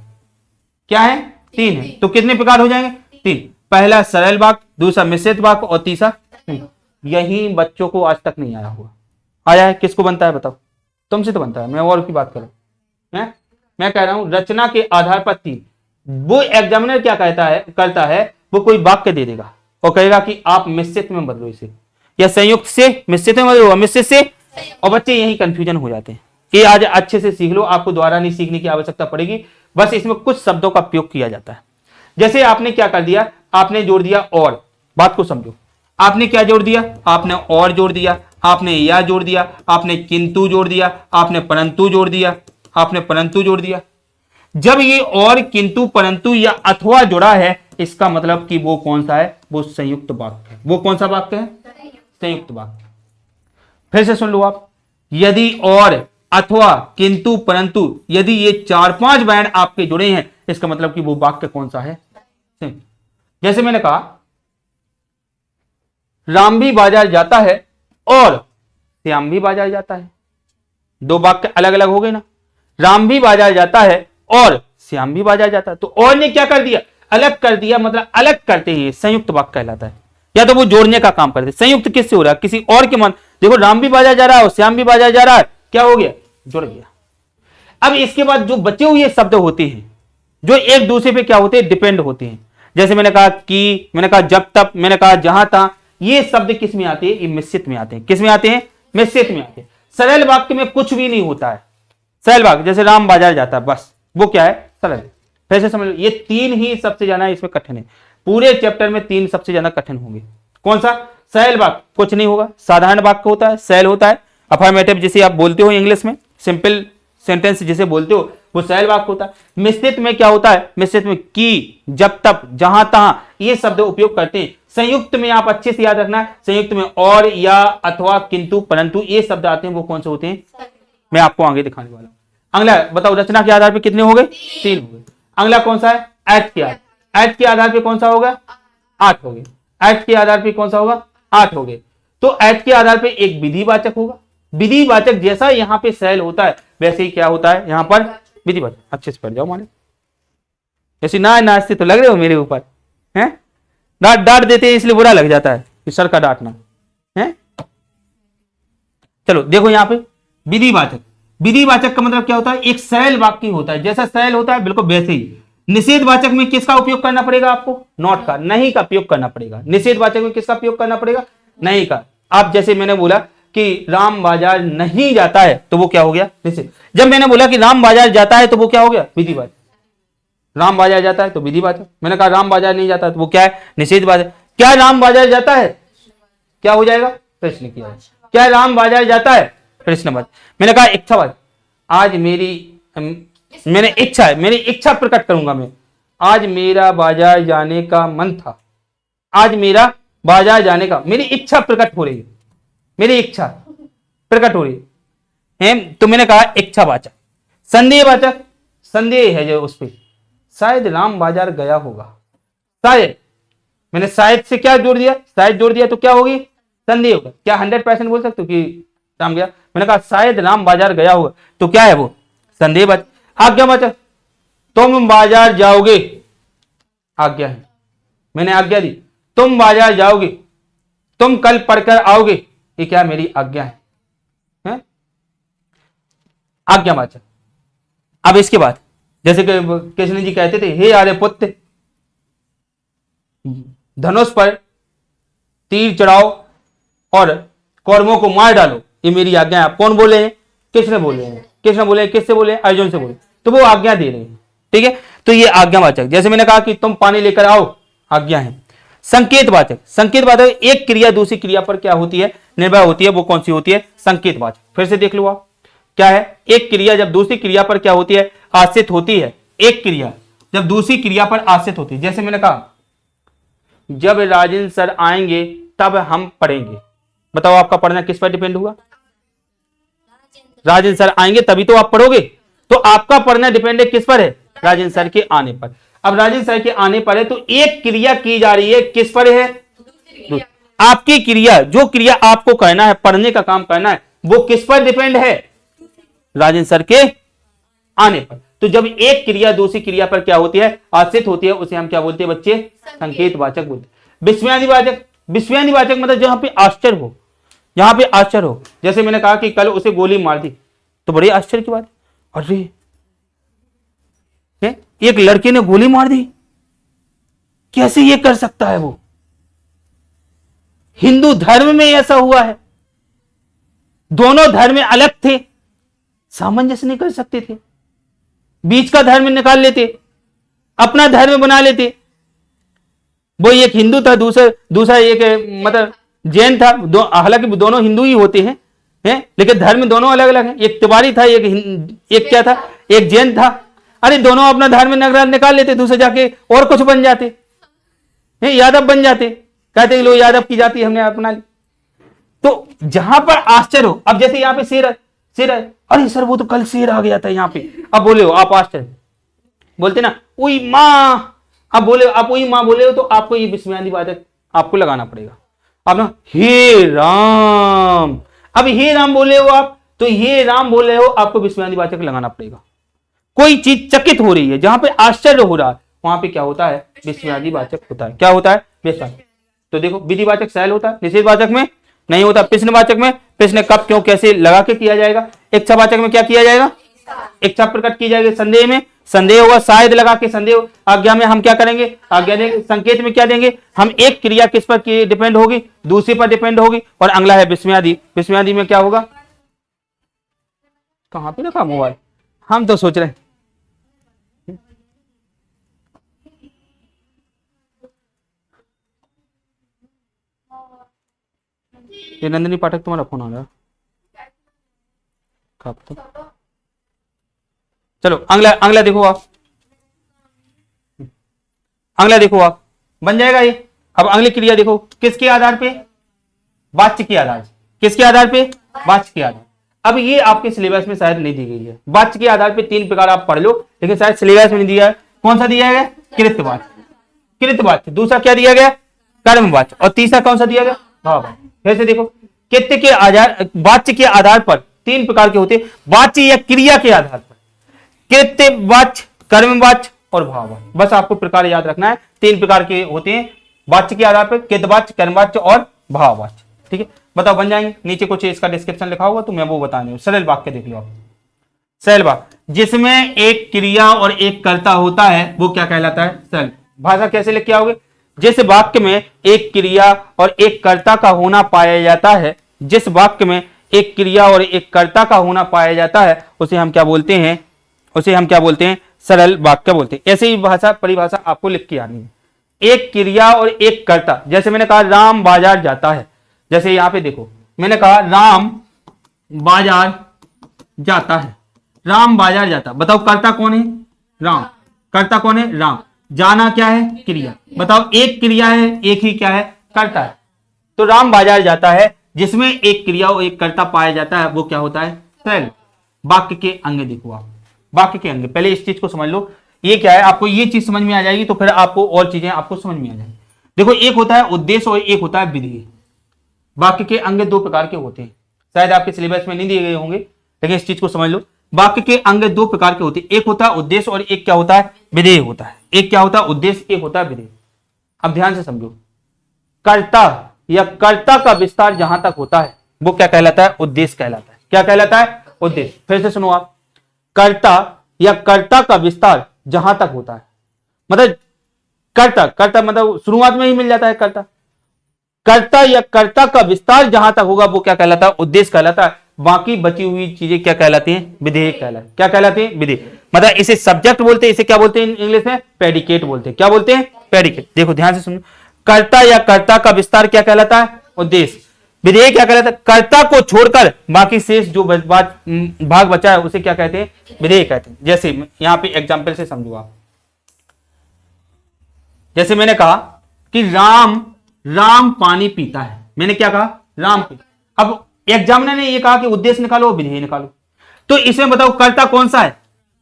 क्या है? 3 है तो कितने प्रकार हो जाएंगे? 3। पहला सरल वाक्य, दूसरा मिश्रित वाक्य और तीसरा। यही बच्चों को आज तक नहीं आया हुआ। आया है? किसको बनता है बताओ? तुमसे तो बनता है, मैं और की बात करूं। मैं कह रहा हूं रचना के आधार पर 3। वो एग्जामिनर क्या करता है, वो कोई वाक्य दे देगा और कहेगा कि आप मिश्रित में बदलो इसे, या संयुक्त से मिश्रित में बदलो, मिश्रित से। और बच्चे यही कंफ्यूजन हो जाते हैं कि आज अच्छे से सीख लो, आपको दोबारा नहीं सीखने की आवश्यकता पड़ेगी, बस इसमें कुछ शब्दों का प्रयोग किया जाता है। जैसे आपने क्या कर दिया, आपने जोड़ दिया और। बात को समझो, आपने क्या जोड़ दिया? आपने और जोड़ दिया, आपने या जोड़ दिया, आपने किंतु जोड़ दिया, आपने परंतु जोड़ दिया, आपने परंतु जोड़ दिया। जब ये और, किंतु, परंतु या अथवा जुड़ा है, इसका मतलब कि वो कौन सा है? वो संयुक्त वाक्य है। वो कौन सा वाक्य है? संयुक्त वाक्य। फिर से सुन लो आप, यदि और, अथवा, किंतु, परंतु, यदि ये 4-5 बैंड आपके जुड़े हैं, इसका मतलब कि वो वाक्य कौन सा है? जैसे मैंने कहा राम भी बाजार जाता है और श्याम भी बाजार जाता है। 2 वाक्य अलग अलग हो गए ना। राम भी बाजार जाता है और श्याम भी बाजार जाता है। तो और ने क्या कर दिया? अलग कर दिया, मतलब अलग करते ही संयुक्त वाक्य कहलाता है। या तो वो जोड़ने का काम करते। संयुक्त किससे हो रहा है? किसी और के मन। देखो राम भी बाजार जा रहा है और श्याम भी बाजार जा रहा है, क्या हो गया? जुड़ गया। अब इसके बाद जो बचे हुए शब्द होते हैं, जो एक दूसरे पे क्या होते हैं? डिपेंड होते हैं। जैसे मैंने कहा कि, मैंने कहा जब तक, मैंने कहा जहां तक, ये शब्द किस में आते हैं? ये मिश्रित में आते हैं। किस में आते हैं? मिश्रित में आते हैं। सरल वाक्य में कुछ भी नहीं होता है। सरल वाक्य जैसे राम बाजार जाता है, बस वो क्या है? सरल। फिर से समझ लो, ये 3 ही सबसे ज्यादा इसमें कठिन है। पूरे चैप्टर में 3 सबसे ज्यादा कठिन होंगे। कौन सा? सरल वाक्य कुछ नहीं होगा, साधारण वाक्य होता है, सरल होता है। अफर्मेटिव जिसे आप बोलते हो इंग्लिश में, सिंपल सेंटेंस जिसे बोलते हो, वो सरल वाक्य होता है। मिश्रित में क्या होता है? मिश्रित में कि, जब तक, जहां तहां, ये शब्द उपयोग करते हैं। संयुक्त में आप अच्छे से याद रखना, संयुक्त में और, या, अथवा, किंतु, परंतु ये शब्द आते हैं, वो कौन से होते हैं, मैं आपको आगे दिखाने वाला हूं। अगला बताओ, रचना के आधार पे कितने हो गए, 3 हो गए। अगला कौन सा है, अर्थ के आधार, अर्थ के आधार पे कौन सा होगा, 8 हो गए। अर्थ के आधार पे कौन सा होगा, 8 हो गए। तो अर्थ के आधार पे एक विधिवाचक होगा, विधिवाचक जैसा यहाँ पे शैल होता है वैसे ही क्या होता है यहाँ पर विधिवाचक। अच्छे से पढ़ जाओ माने, ऐसे ना नाचते तो लग रहे हो मेरे ऊपर हैं, डांट देते हैं इसलिए बुरा लग जाता है कि सर का डांटना है। चलो देखो यहाँ पे विधिवाचक, विधिवाचक का मतलब क्या होता है, एक शैल वाक्य होता है, जैसा शैल होता है बिल्कुल वैसे ही। निषेधवाचक में किसका उपयोग करना पड़ेगा आपको, नॉट का, नहीं का उपयोग करना पड़ेगा। निषेधवाचक में किसका उपयोग करना पड़ेगा, नहीं का। आप जैसे मैंने बोला कि राम बाजार नहीं जाता है तो वो क्या हो गया, निषेध। जब मैंने बोला कि राम बाजार जाता है तो वो क्या हो गया, विधिवाचक। राम बाजार जाता है तो विधिवाचक, मैंने कहा राम बाजार नहीं जाता तो वो क्या है, निषेधवाचक। क्या राम बाजार जाता है, क्या हो जाएगा, प्रश्न किया है। क्या राम बाजार जाता है, प्रश्नवाचक। मैंने कहा इच्छावाचक, आज मैंने इच्छा है, मेरी इच्छा प्रकट करूंगा मैं, आज मेरा बाजार जाने का मन था, आज मेरा बाजार जाने का, मेरी इच्छा प्रकट हो रही है, मेरी इच्छा प्रकट हो रही है, तो मैंने कहा इच्छावाचक। संदेहवाचक, संदेह है जो उस पर, शायद राम बाजार गया होगा, शायद, मैंने शायद से क्या जोड़ दिया, शायद जोड़ दिया तो क्या होगी, संदेह होगा। क्या 100% बोल सकते हो कि राम गया, मैंने कहा शायद राम बाजार गया होगा तो क्या है वो, संदेहवाचक। आज्ञावाचक, तुम बाजार जाओगे, आज्ञा है, मैंने आज्ञा दी, तुम बाजार जाओगे, तुम कल पढ़कर आओगे, ये क्या मेरी आज्ञा है? आज्ञावाचक। अब इसके बाद जैसे कि कृष्ण जी कहते थे, हे आर्यपुत्र धनुष पर तीर चढ़ाओ और कौरवों को मार डालो, ये मेरी आज्ञा है। आप कौन बोले हैं, कृष्ण बोले हैं, कृष्ण बोले, किससे बोले, अर्जुन से बोले, तो वो आज्ञा दे रहे हैं, ठीक है। तो ये आज्ञावाचक, जैसे मैंने कहा कि तुम पानी लेकर आओ, आज्ञा है। संकेतवाचक, संकेतवाचक एक क्रिया दूसरी क्रिया पर क्या होती है, निर्भर होती है, वो कौन सी होती है, संकेतवाचक। फिर से देख लो आप, क्या है, एक क्रिया जब दूसरी क्रिया पर क्या होती है, आश्रित होती है। एक क्रिया जब दूसरी क्रिया पर आश्रित होती है, जैसे मैंने कहा जब राजेंद्र सर आएंगे तब हम पढ़ेंगे, बताओ आपका पढ़ना किस पर डिपेंड हुआ, राजेंद्र सर आएंगे तभी तो आप पढ़ोगे, तो आपका पढ़ना डिपेंड है किस पर है, राजेंद्र सर के आने पर। अब राजेंद्र सर के आने पर है तो एक क्रिया की जा रही है, किस पर है, आपकी क्रिया, जो क्रिया आपको करना है, पढ़ने का काम करना है, वो किस पर डिपेंड है, राजेंद्र सर के आने पर। तो जब एक क्रिया दूसरी क्रिया पर क्या होती है, आश्रित होती है, उसे हम क्या बोलते हैं बच्चे, संकेतवाचक बोलते हैं। विस्मयादिवाचक, विस्मयादिवाचक मतलब जहां पे आश्चर्य हो, यहां पे आश्चर्य हो, जैसे मैंने कहा कि कल उसे गोली मार दी, तो बड़ी आश्चर्य की बात, अरे एक लड़के ने गोली मार दी, कैसे ये कर सकता है वो, हिंदू धर्म में ऐसा हुआ है, दोनों धर्म अलग थे, सामंजस्य नहीं कर सकते थे, बीच का धर्म निकाल लेते, अपना धर्म बना लेते। वो एक हिंदू था, दूसरा एक मतलब जैन था, हालांकि दोनों हिंदू ही होते हैं, लेकिन धर्म दोनों अलग अलग हैं। एक तिवारी था, एक क्या था, एक जैन था। अरे दोनों अपना धर्म निकाल लेते, दूसरे जाके और कुछ बन जाते, यादव बन जाते, कहते लोग यादव की जाति हमने अपना ली। तो जहां पर आश्चर्य हो, अब जैसे यहाँ पे शेर है, अरे सर वो तो कल शेर आ गया था यहाँ पे, अब बोले हो आप आश्चर्य बोलते ना, उई माँ, अब बोले आप वही माँ बोले हो, तो आपको ये विस्मयादिवाचक आपको लगाना पड़ेगा। आप ना हे राम, अब हे राम बोले हो आप, तो हे राम बोले हो, आपको विस्मयादिवाचक लगाना पड़ेगा। कोई चीज चकित हो रही है, जहां पे आश्चर्य हो रहा है, वहां पे क्या होता है, विस्मयादिवाचक होता है। क्या होता है, विस्मय। तो देखो विधिवाचक शैल होता है, निषेधवाचक में नहीं होता। प्रश्नवाचक में प्रश्न कब क्यों कैसे लगा के किया जाएगा। इच्छावाचक में क्या किया जाएगा, इच्छा प्रकट की जाएगी। संदेह में संदेह होगा, शायद लगा के संदेह। आज्ञा में हम क्या करेंगे, आज्ञा देंगे। संकेत में क्या देंगे हम, एक क्रिया किस पर डिपेंड होगी, दूसरे पर डिपेंड होगी। और अगला है विस्मयादि। विस्मयादि में क्या होगा, कहां पे रखा मोबाइल, हम तो सोच रहे हैं ये नंदिनी पाठक तुम्हारा फोन आ रहा है, तो चलो अगला देखो आप, अगला देखो आप, बन जाएगा ये। अब अगली क्रिया देखो, किसके आधार पे? वाच्य के आधार से। किसके आधार पे? वाच्य के आधार। अब ये आपके सिलेबस में शायद नहीं दी गई है। वाच्य के आधार पे 3 प्रकार आप पढ़ लो, लेकिन शायद सिलेबस में नहीं दिया है। कौन सा दिया गया? कृतवाच्य। कृतवाच्य। दूसरा क्या दिया गया? कर्मवाच्य। और तीसरा कौन सा दिया गया? भाववाच्य। फिर से देखो, कृत्य के आधार, वाच्य के आधार पर 3 प्रकार के होते हैं, वाच्य या क्रिया के आधार पर, कृत्यवाच्य, कर्मवाच्य और भाववाच्य। बस आपको प्रकार याद रखना है, 3 प्रकार के होते हैं वाच्य के आधार पर, कृतवाच्य, कर्मवाच्य और भाववाच्य। ठीक है, बताओ बन जाएंगे? नीचे कुछ इसका डिस्क्रिप्शन लिखा होगा तो मैं वो बताने हूं। सरल वाक्य देख लो आप। सरल वाक्य जिसमें एक क्रिया और एक कर्ता होता है वो क्या कहलाता है? सरल भाषा कैसे लिख के आओगे? जिस वाक्य में एक क्रिया और एक कर्ता का होना पाया जाता है, जिस वाक्य में एक क्रिया और एक कर्ता का होना पाया जाता है, उसे हम क्या बोलते हैं? उसे हम क्या बोलते हैं? सरल वाक्य बोलते हैं। ऐसे ही भाषा परिभाषा आपको लिख के आनी है। एक क्रिया और एक कर्ता, जैसे मैंने कहा राम बाजार जाता है, जैसे यहां पे देखो मैंने कहा राम बाजार जाता है। राम बाजार जाता, बताओ कर्ता कौन है? राम। कर्ता कौन है? राम। जाना क्या है? क्रिया। बताओ एक क्रिया है, एक ही क्या है? कर्ता है। तो राम बाजार जाता है, जिसमें एक क्रिया और एक कर्ता पाया जाता है, वो क्या होता है? सरल। वाक्य के अंग देखो आप, वाक्य के अंग, पहले इस चीज को समझ लो। ये क्या है? आपको ये चीज समझ में आ जाएगी तो फिर आपको और चीजें आपको समझ में आ जाएगी। देखो, एक होता है उद्देश्य और एक होता है विधेय। वाक्य के अंग 2 प्रकार के होते हैं, शायद आपके सिलेबस में नहीं दिए गए होंगे, लेकिन इस चीज को समझ लो। वाक्य के अंग 2 प्रकार के होते हैं, एक होता है उद्देश्य और एक क्या होता है? विधेय होता है। एक क्या होता है? उद्देश्य, एक होता है विधेय। अब ध्यान से समझो, कर्ता या कर्ता का विस्तार जहां तक होता है वो क्या कहलाता है? उद्देश्य कहलाता है। क्या कहलाता है? उद्देश्य। फिर से सुनो आप, कर्ता या कर्ता का विस्तार जहां तक होता है, मतलब कर्ता, कर्ता मतलब शुरुआत में ही मिल जाता है कर्ता। कर्ता या कर्ता का विस्तार जहां तक होगा वो क्या कहलाता है? उद्देश्य कहलाता है। बाकी बची हुई चीजें क्या कहलाती हैं? विधेय कहलाती। क्या कहलाती हैं? विधेय। मतलब इसे सब्जेक्ट बोलते हैं, इसे क्या बोलते हैं इंग्लिश में? प्रेडिकेट बोलते हैं। क्या बोलते हैं? प्रेडिकेट। देखो ध्यान से सुनो, कर्ता या कर्ता का विस्तार क्या कहलाता है? उद्देश्य। विधेय क्या कहलाता है? कर्ता को छोड़कर बाकी शेष जो भाग बचा है उसे क्या कहते हैं? विधेय कहते हैं। जैसे यहां पे एग्जाम्पल से समझो आप, जैसे मैंने कहा कि राम पानी पीता है। मैंने क्या कहा? राम पीता। अब एग्जामिनर ने ये कहा कि उद्देश्य निकालो, विधेय निकालो, तो इसमें बताओ कर्ता कौन सा है?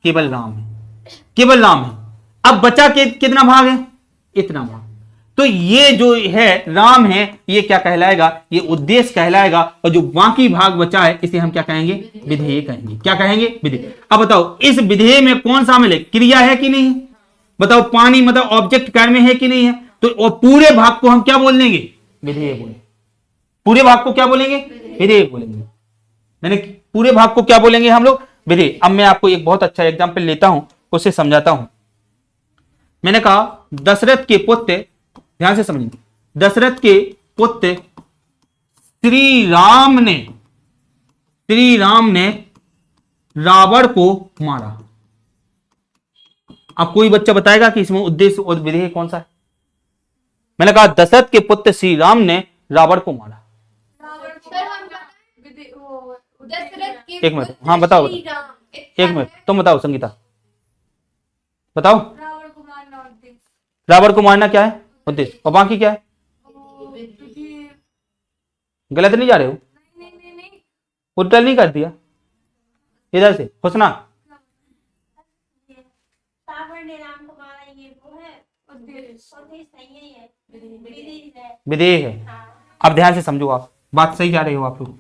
केवल राम है, केवल राम है। अब बचा के कितना भाग है? इतना भाग। तो ये जो है राम है, ये क्या कहलाएगा? ये उद्देश्य कहलाएगा। और जो बाकी भाग बचा है इसे हम क्या कहेंगे? विधेय कहेंगे। क्या कहेंगे? विधेय। अब बताओ इस विधेय में कौन शामिल है? क्रिया है कि नहीं है? बताओ पानी मतलब ऑब्जेक्ट कार्य में है कि नहीं है? तो और पूरे भाग को हम क्या बोल देंगे? विधेय बोलेंगे। पूरे भाग को क्या बोलेंगे? विधेय बोलेंगे। मैंने पूरे भाग को क्या बोलेंगे हम लोग? विधेय। अब मैं आपको एक बहुत अच्छा एग्जांपल लेता हूं, उसे समझाता हूं। मैंने कहा दशरथ के पुत्र, ध्यान से समझिए, दशरथ के पुत्र श्री राम ने रावण को मारा। अब कोई बच्चा बताएगा कि इसमें उद्देश्य और विधेय कौन सा है? मैंने कहा दशरथ के पुत्र श्री राम ने रावण को मारा। एक मिनट, हाँ बताओ, एक मिनट, तुम बताओ संगीता, बताओ। रावण को मारना क्या है? उद्देश्य। और बाकी क्या है? गलत नहीं जा रहे हो? उल्टा नहीं कर दिया? इधर से खुशना, विधेय है। अब ध्यान से समझो, आप बात सही जा रहे हो आप लोग।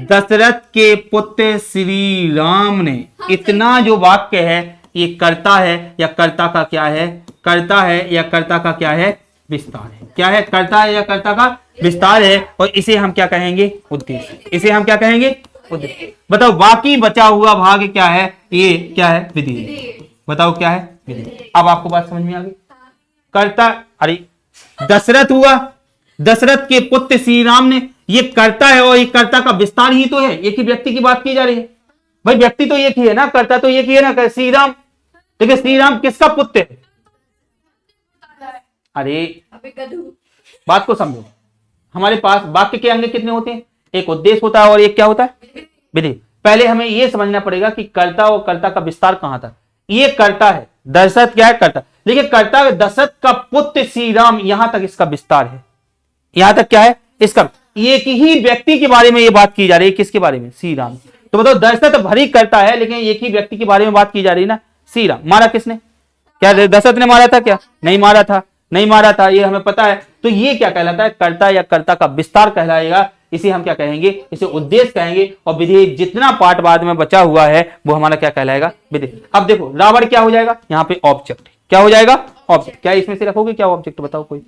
दशरथ के पुत्र श्री राम ने, इतना जो वाक्य है ये कर्ता है या कर्ता का क्या है? कर्ता है या कर्ता का क्या है? विस्तार है। क्या है? कर्ता है या कर्ता का विस्तार है। और इसे हम क्या कहेंगे? उद्देश्य। इसे हम क्या कहेंगे? उद्देश्य। बताओ बाकी बचा हुआ भाग क्या है? ये क्या है? विधेय। बताओ क्या है? विधेय। अब आपको बात समझ में आ गई? कर्ता, अरे दशरथ हुआ, दशरथ के पुत्र श्री राम ने, ये कर्ता है और ये कर्ता का विस्तार ही तो है। एक ही व्यक्ति की बात की जा रही है भाई, व्यक्ति तो एक ही है ना, कर्ता तो एक ही है ना, श्री राम। देखिए श्री राम किसका पुत्र है? अरे बात को समझो, हमारे पास वाक्य के अंग कितने होते हैं? एक उद्देश्य होता है और एक क्या होता है? विधेय। पहले हमें यह समझना पड़ेगा कि कर्ता और कर्ता का विस्तार कहां था। ये कर्ता है, दशरथ क्या है? कर्ता। लेकिन कर्ता दशरथ का पुत्र श्री राम, यहां तक इसका विस्तार है। यहां तक क्या है इसका, एक ही व्यक्ति के बारे में ये बात की जा रही है। किसके बारे में? श्री राम। तो बताओ दशरथ भरी करता है, लेकिन एक ही व्यक्ति के बारे में बात की जा रही है ना, श्री राम। मारा किसने? क्या दशरथ ने मारा था? क्या नहीं मारा था? नहीं मारा था, ये हमें पता है। तो ये क्या कहलाता है? कर्ता या कर्ता का विस्तार कहलाएगा। इसे हम क्या कहेंगे? इसे उद्देश्य कहेंगे। और विधेय जितना पार्ट बाद में बचा हुआ है वो हमारा क्या कहलाएगा? विधेय। अब देखो रावण क्या हो जाएगा? यहाँ पे ऑब्जेक्ट। क्या हो जाएगा? ऑब्जेक्ट। क्या इसमें से रखोगे क्या ऑब्जेक्ट? बताओ कोई।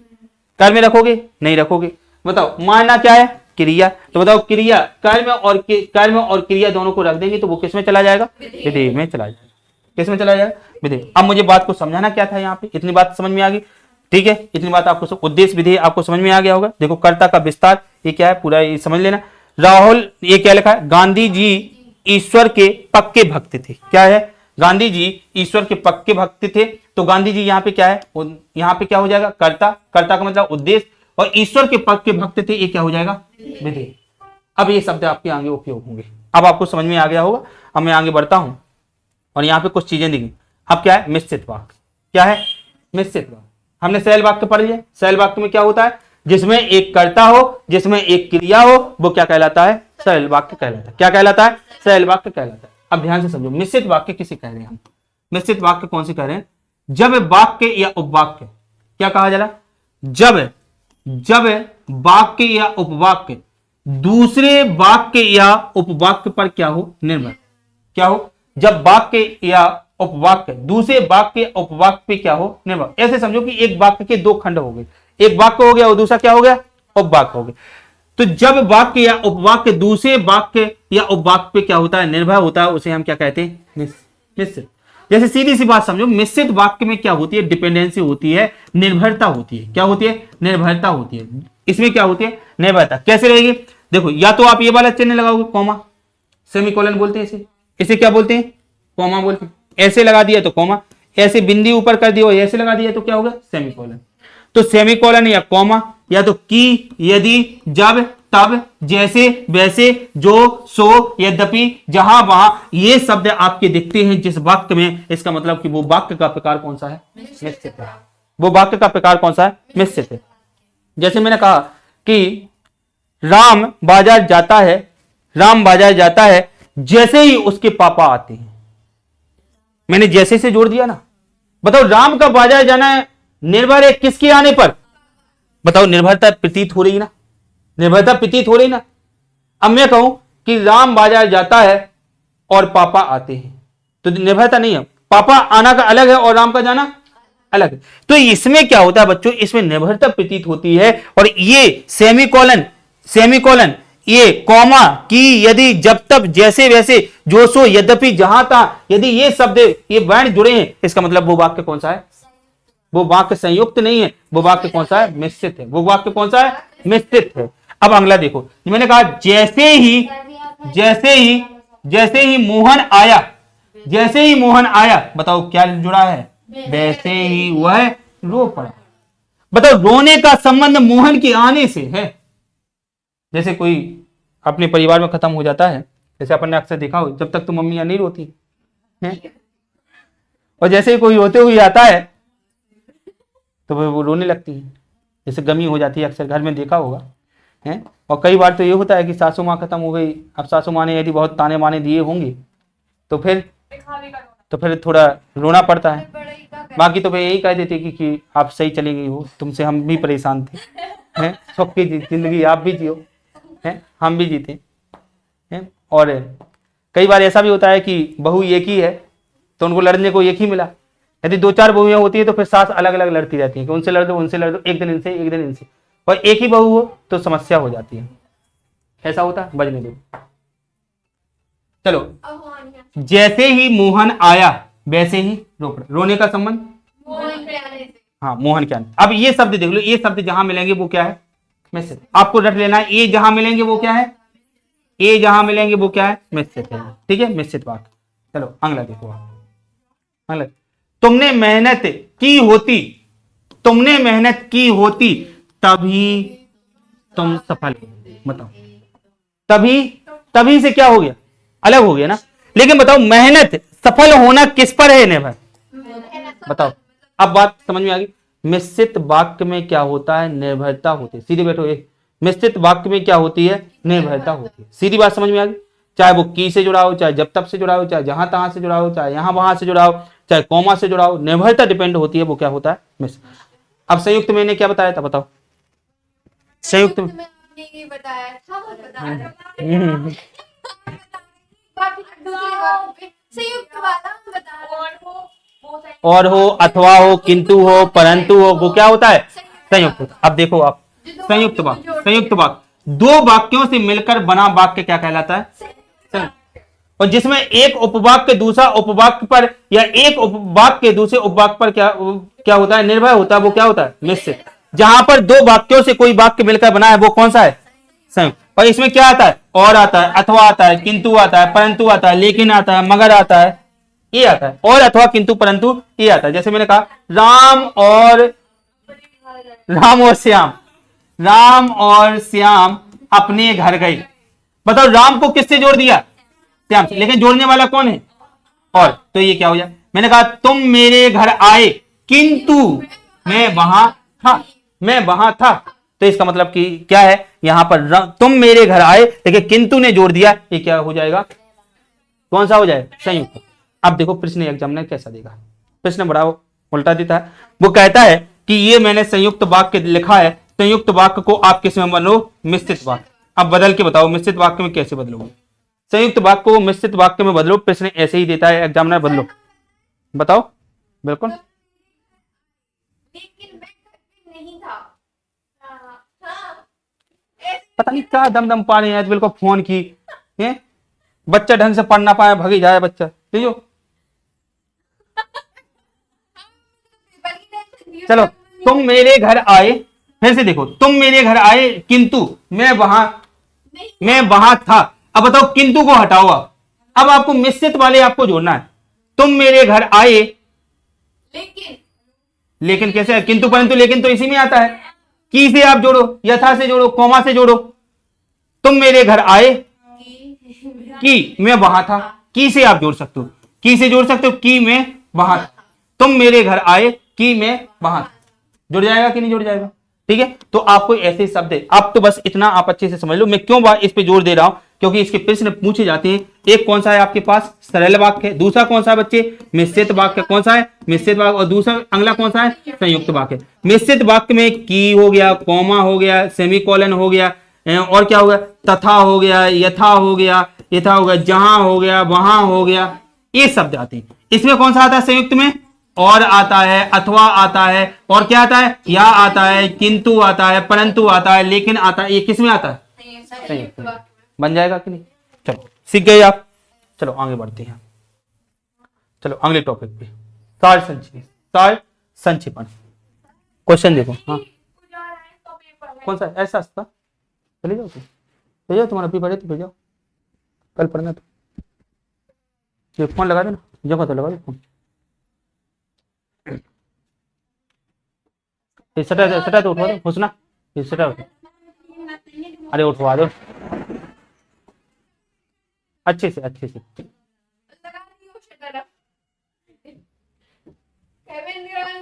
कर्म में रखोगे? नहीं रखोगे। बताओ मारना क्या है? क्रिया। तो बताओ क्रिया, कर्म और क्रिया दोनों को रख देंगे तो वो किस में चला जाएगा? विधेय में चला जाएगा। किस में चला जाएगा? विधेय। अब मुझे बात को समझाना क्या था यहाँ पे, इतनी बात समझ में आ गई। ठीक है, इतनी बात आपको उद्देश्य विधेय आपको समझ में आ गया होगा। देखो कर्ता का विस्तार ये क्या है पूरा ये समझ लेना। राहुल ये क्या लिखा है? गांधी जी ईश्वर के पक्के भक्त थे। क्या है? गांधी जी ईश्वर के पक्के भक्त थे। तो गांधी जी यहाँ पे क्या है? यहाँ पे क्या हो जाएगा? कर्ता। कर्ता का मतलब उद्देश्य, और ईश्वर के पक्के भक्त थे, ये क्या हो जाएगा? विधेय। अब ये शब्द आपके आगे उपयोग होंगे। अब आपको समझ में आ गया होगा। अब मैं आगे बढ़ता हूं और यहाँ पे कुछ चीजें दिखी। अब क्या है? मिश्रित वाक्य। क्या है? मिश्रित वाक्य। हमने सरल वाक्य पढ़ लिया। सरल वाक्य में क्या होता है? जिसमें एक कर्ता हो, जिसमें एक क्रिया हो, वो क्या कहलाता है? सरल वाक्य कहलाता है। क्या कहलाता है? सरल वाक्य कहलाता है। अब ध्यान से समझो, मिश्रित वाक्य किसे कह रहे हैं हम? मिश्रित वाक्य कौन से कह रहे हैं? जब वाक्य या उपवाक्य, क्या कहा जा रहा? जब वाक्य या उपवाक्य दूसरे वाक्य या उपवाक्य पर क्या हो? निर्भर। क्या हो? जब वाक्य या उपवाक्य दूसरे वाक्य या उपवाक्य पे क्या हो? निर्भर। ऐसे समझो कि एक वाक्य के दो खंड हो गए, एक वाक्य हो गया और दूसरा क्या हो गया? उपवाक्य हो गया। तो जब वाक्य या उपवाक्य दूसरे वाक्य या उपवाक्य पे क्या होता है? निर्भर होता है, उसे हम क्या कहते हैं? मिश्रित। जैसे सीधी सी बात समझो, मिश्रित वाक्य में क्या होती है? डिपेंडेंसी होती है, निर्भरता होती है। क्या होती है? निर्भरता होती है। इसमें क्या होती है? निर्भरता। कैसे रहेगी? देखो, या तो आप ये वाला चिन्ह लगाओगे, कॉमा, सेमीकोलन बोलते हैं इसे। इसे क्या बोलते हैं? कॉमा बोलते हैं। ऐसे लगा दिया तो कॉमा, ऐसे बिंदी ऊपर कर दिया, ऐसे लगा दिया तो क्या होगा? सेमीकोलन। तो सेमीकोलन या कॉमा, या तो की, यदि, जब, तब, जैसे, वैसे, जो, सो, यद्यपि, जहां, वहां, ये शब्द आपके दिखते हैं जिस वाक्य में, इसका मतलब कि वो वाक्य का प्रकार कौन सा है? मिश्रित है। वो वाक्य का प्रकार कौन सा है? मिश्रित है। जैसे मैंने कहा कि राम बाजार जाता है, राम बाजार जाता है जैसे ही उसके पापा आते हैं। मैंने जैसे से जोड़ दिया ना। बताओ राम का बाजार जाना है निर्भर है किसके आने पर? बताओ, निर्भरता प्रतीत हो रही ना? निर्भरता प्रतीत हो रही ना? अब मैं कहूं कि राम बाजार जाता है और पापा आते हैं, तो निर्भरता नहीं है। पापा आना का अलग है और राम का जाना अलग है। तो इसमें क्या होता है बच्चों? इसमें निर्भरता प्रतीत होती है। और ये सेमीकोलन, ये कॉमा, की, यदि, जब, तब, जैसे, वैसे, जो, सो, यद्यपि, जहां तहां, यदि ये शब्द ये वर्ण जुड़े हैं, इसका मतलब वो वाक्य कौन सा है? वो वाक्य संयुक्त नहीं है। वो वाक्य कौन सा है? मिश्रित है। वो वाक्य कौन सा है? मिश्रित है। अब अगला देखो, मैंने कहा जैसे ही मोहन आया, जैसे ही मोहन आया, बताओ क्या जुड़ा है? वैसे ही वह रो पड़ा। बताओ रोने का संबंध मोहन के आने से है। जैसे कोई अपने परिवार में खत्म हो जाता है, जैसे अपन ने अक्सर देखा हो, जब तक तो मम्मी नहीं रोती है, और जैसे ही कोई रोते हुए आता है तो वो रोने लगती है। जैसे गमी हो जाती है, अक्सर घर में देखा होगा है। और कई बार तो ये होता है कि सासू माँ खत्म हो गई, अब सासू माँ ने यदि बहुत ताने माने दिए होंगे तो फिर थोड़ा रोना पड़ता है। बाकी तो वे यही कह देते कि आप सही चली गई हो, तुमसे हम भी परेशान थे, हैं, सुख की जिंदगी आप भी जियो, हैं, हम भी जीते हैं। और कई बार ऐसा भी होता है कि बहू एक ही है तो उनको लड़ने को एक ही मिला। यदि दो चार बहुएं होती है तो फिर सास अलग अलग लड़ती रहती है कि उनसे लड़ दो, एक दिन इनसे, एक दिन इनसे। और एक ही बहू हो तो समस्या हो जाती है। ऐसा होता है, बजने दो। चलो, जैसे ही मोहन आया वैसे ही रो पड़ा। रोने का संबंध हाँ, मोहन के आने। अब ये शब्द देख लो, ये शब्द जहां मिलेंगे वो क्या है? मिश्रित। आपको रट लेना है, ये जहां मिलेंगे वो क्या है? ये जहां मिलेंगे वो क्या है? मिश्रित है। ठीक है, मिश्रित वाक्य। चलो अगला देखो आप। अगला, तुमने मेहनत की होती तभी तुम सफल हो। बताओ, तभी से क्या हो गया? अलग हो गया ना। लेकिन बताओ, मेहनत सफल होना किस पर है निर्भर? बताओ, अब बात समझ में आ गई। मिश्रित वाक्य में क्या होता है, निर्भरता होती है। सीधे बैठो, ये मिश्रित वाक्य में क्या होती है, निर्भरता होती है। सीधी बात समझ में आ गई। चाहे वो की से जुड़ा हो, चाहे जब तब से जुड़ा हो, चाहे जहां तहां से जुड़ा हो, चाहे यहां वहां से जुड़ा हो, चाहे कॉमा से जुड़ा हो, निर्भरता डिपेंड होती है, वो क्या होता है, मिश्रित। अब संयुक्त में क्या बताया था, बताओ। संयुक्त में में आपने ये बताया था, बाकी दूसरे वाक्य पे संयुक्त वाला हम बता रहे हैं। और हो, अथवा हो, किंतु हो, परंतु हो, वो क्या होता है, संयुक्त होता है। अब देखो आप, संयुक्त वाक्य, संयुक्त वाक्य दो वाक्यों से मिलकर बना वाक्य क्या कहलाता है, संयुक्त। और जिसमें एक उपवाक्य दूसरा उपवाक्य पर या एक उपवाक्य दूसरे उपवाक्य पर क्या क्या होता है, निर्भर होता है, वो क्या होता है, मिश्रित। जहां पर दो वाक्यों से कोई वाक्य मिलकर बना है वो कौन सा है, संयुक्त। और इसमें क्या आता है, और आता है, अथवा आता है, किंतु आता है, परंतु आता है, लेकिन आता है, मगर आता है, ये आता है। और अथवा किंतु परंतु ये आता है। जैसे मैंने कहा राम और श्याम, राम और श्याम अपने घर गए। बताओ राम को किससे जोड़ दिया, श्याम से, लेकिन जोड़ने वाला कौन है, और। तो ये क्या हो जाए, मैंने कहा तुम मेरे घर आए किंतु मैं वहां था, मैं वहां था। तो इसका मतलब कि क्या है, यहां पर तुम मेरे घर आए, लेकिन किंतु ने जोड़ दिया, ये क्या हो जाएगा, कौन सा हो जाए, संयुक्त। अब देखो प्रश्न एग्जामिनर कैसा देगा, प्रश्न बड़ा उल्टा देता है। वो कहता है कि ये मैंने संयुक्त वाक्य लिखा है, संयुक्त वाक्य को आप किस में बदलो, मिश्रित वाक्य। अब बदल के बताओ मिश्रित वाक्य में कैसे बदलोगे, संयुक्त वाक्य को मिश्रित वाक्य में बदलो। प्रश्न ऐसे ही देता है एग्जामिनर, बदलो, बताओ। बिल्कुल, लेकिन मैं घर पे नहीं था। पता नहीं क्या दम दम पा रहे हैं, बिल्कुल फोन की है। बच्चा ढंग से पढ़ ना पाए, भगी जाए बच्चा, ठीक हो। चलो, तुम मेरे घर आए, फिर से देखो, तुम मेरे घर आए किंतु मैं वहां था। अब बताओ किंतु को हटाओ। अब आपको मिश्रित वाले आपको जोड़ना है। तुम मेरे घर आए, लेकिन कैसे है, किंतु परंतु लेकिन तो इसी में आता है। की से आप जोड़ो, यथा से जोड़ो, कौमा से जोड़ो। तुम मेरे घर आए की मैं वहां था, की से आप जोड़ सकते हो, की से जोड़ सकते हो, की मैं वहां था। तुम मेरे घर आए कि मैं वहां था, जुड़ जाएगा कि नहीं जुड़ जाएगा, ठीक है। तो आपको ऐसे शब्द है। अब तो बस इतना आप अच्छे से समझ लो। मैं क्यों इस पे जोर दे रहा हूं, क्योंकि इसके प्रश्न पूछे जाते हैं। एक कौन सा है आपके पास, सरल वाक्य है। दूसरा कौन सा है बच्चे, मिश्रित वाक्य। कौन सा है, मिश्रित वाक्य। और दूसरा अगला कौन सा है, संयुक्त वाक्य। मिश्रित वाक्य में की हो गया, कॉमा हो गया, सेमीकोलन हो गया, और क्या हो गया, तथा हो गया, यथा हो गया, यथा हो गया, जहां हो गया, वहां हो गया, ये शब्द आते हैं। इसमें कौन सा आता है संयुक्त में, और आता है, अथवा आता है, और क्या आता है, या आता है, किंतु आता है, परंतु आता है, लेकिन आता है। ये किस में आता है, संयुक्त में। बन जाएगा कि नहीं। चलो सीख गए आप, चलो आगे बढ़ते हैं। चलो अगले टॉपिक पे, सार संक्षेपण। क्वेश्चन देखो, हाँ कौन सा, ऐसा था, चले जाओ तुम, ले जाओ, तुम्हारा पेपर है तो भेजाओ, कल पढ़ना। तो ये फोन लगा दो ना, जगह तो लगा दो फोन। सटा तो उठवा दो, हुसना सटा उठो, अरे उठवा दो अच्छे से, अच्छे से।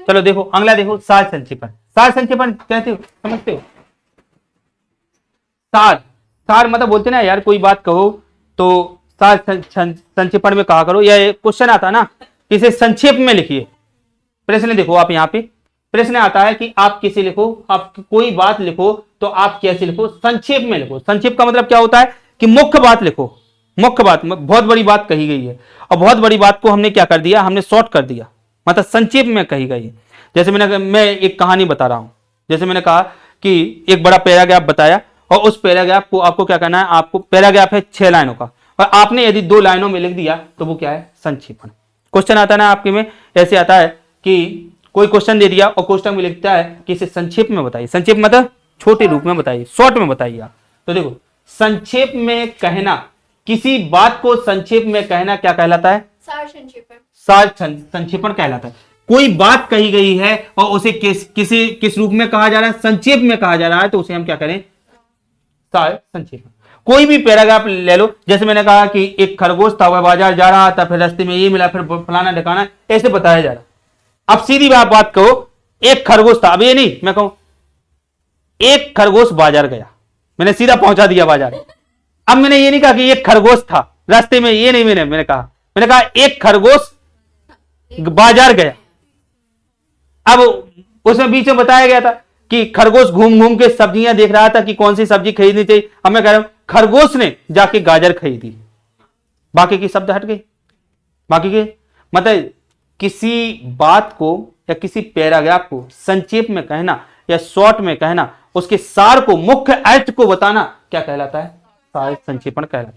चलो देखो अगला, देखो सार संक्षेपण। सार संक्षेपण कहते हो, समझते हो। सार मतलब बोलते ना यार, कोई बात कहो तो सार संक्षेपण में कहा करो। या क्वेश्चन आता ना, इसे संक्षेप में लिखिए। प्रश्न देखो आप, यहाँ पे प्रश्न आता है कि आप किसे लिखो, आप कोई बात लिखो तो आप कैसे लिखो, संक्षेप में लिखो। संक्षेप का मतलब क्या होता है कि मुख्य बात लिखो। मुख्य बात, बहुत बड़ी बात कही गई है और बहुत बड़ी बात को हमने क्या कर दिया, हमने शॉर्ट कर दिया, मतलब संक्षेप में कही गई है। जैसे मैं एक कहानी बता रहा हूं। जैसे मैंने कहा कि एक बड़ा पैराग्राफ बताया और उस पैराग्राफ को आपको क्या करना है, आपको पैराग्राफ है 6 लाइनों का और आपने यदि 2 लाइनों में लिख दिया तो वो क्या है, संक्षेपण। क्वेश्चन आता है ना आपके में, ऐसे आता है कि कोई क्वेश्चन दे दिया और क्वेश्चन में लिखता है कि इसे संक्षेप में बताइए। संक्षेप मतलब छोटे रूप में बताइए, शॉर्ट में बताइए आप। तो देखो संक्षेप में कहना, किसी बात को संक्षेप में कहना क्या कहलाता है, सार संक्षेपण। सार संक्षेपण कहलाता है। कोई बात कही गई है और उसे किस रूप में कहा जा रहा है, संक्षेप में कहा जा रहा है, तो उसे हम क्या करें, सार संक्षेपण। कोई भी पैराग्राफ ले लो, जैसे मैंने कहा कि एक खरगोश था, वह बाजार जा रहा था, फिर रास्ते में ये मिला, फिर फलाना ढकाना, ऐसे बताया जा रहा। अब सीधी बात कहो, एक खरगोश था, अब ये नहीं मैं कहूं एक खरगोश बाजार गया, मैंने सीधा पहुंचा दिया बाजार। अब मैंने ये नहीं कहा कि एक खरगोश था रास्ते में, ये नहीं मैंने कहा एक खरगोश बाजार गया। अब उसमें बीच में बताया गया था कि खरगोश घूम घूम के सब्जियां देख रहा था कि कौन सी सब्जी खरीदनी चाहिए। अब मैं कह रहा हूं खरगोश ने जाके गाजर खरीदी, बाकी की शब्द हट गई। बाकी के मतलब किसी बात को या किसी पैराग्राफ को संक्षेप में कहना या शॉर्ट में कहना, उसके सार को, मुख्य अर्थ को बताना क्या कहलाता है? सार संक्षेपण कहलाता है।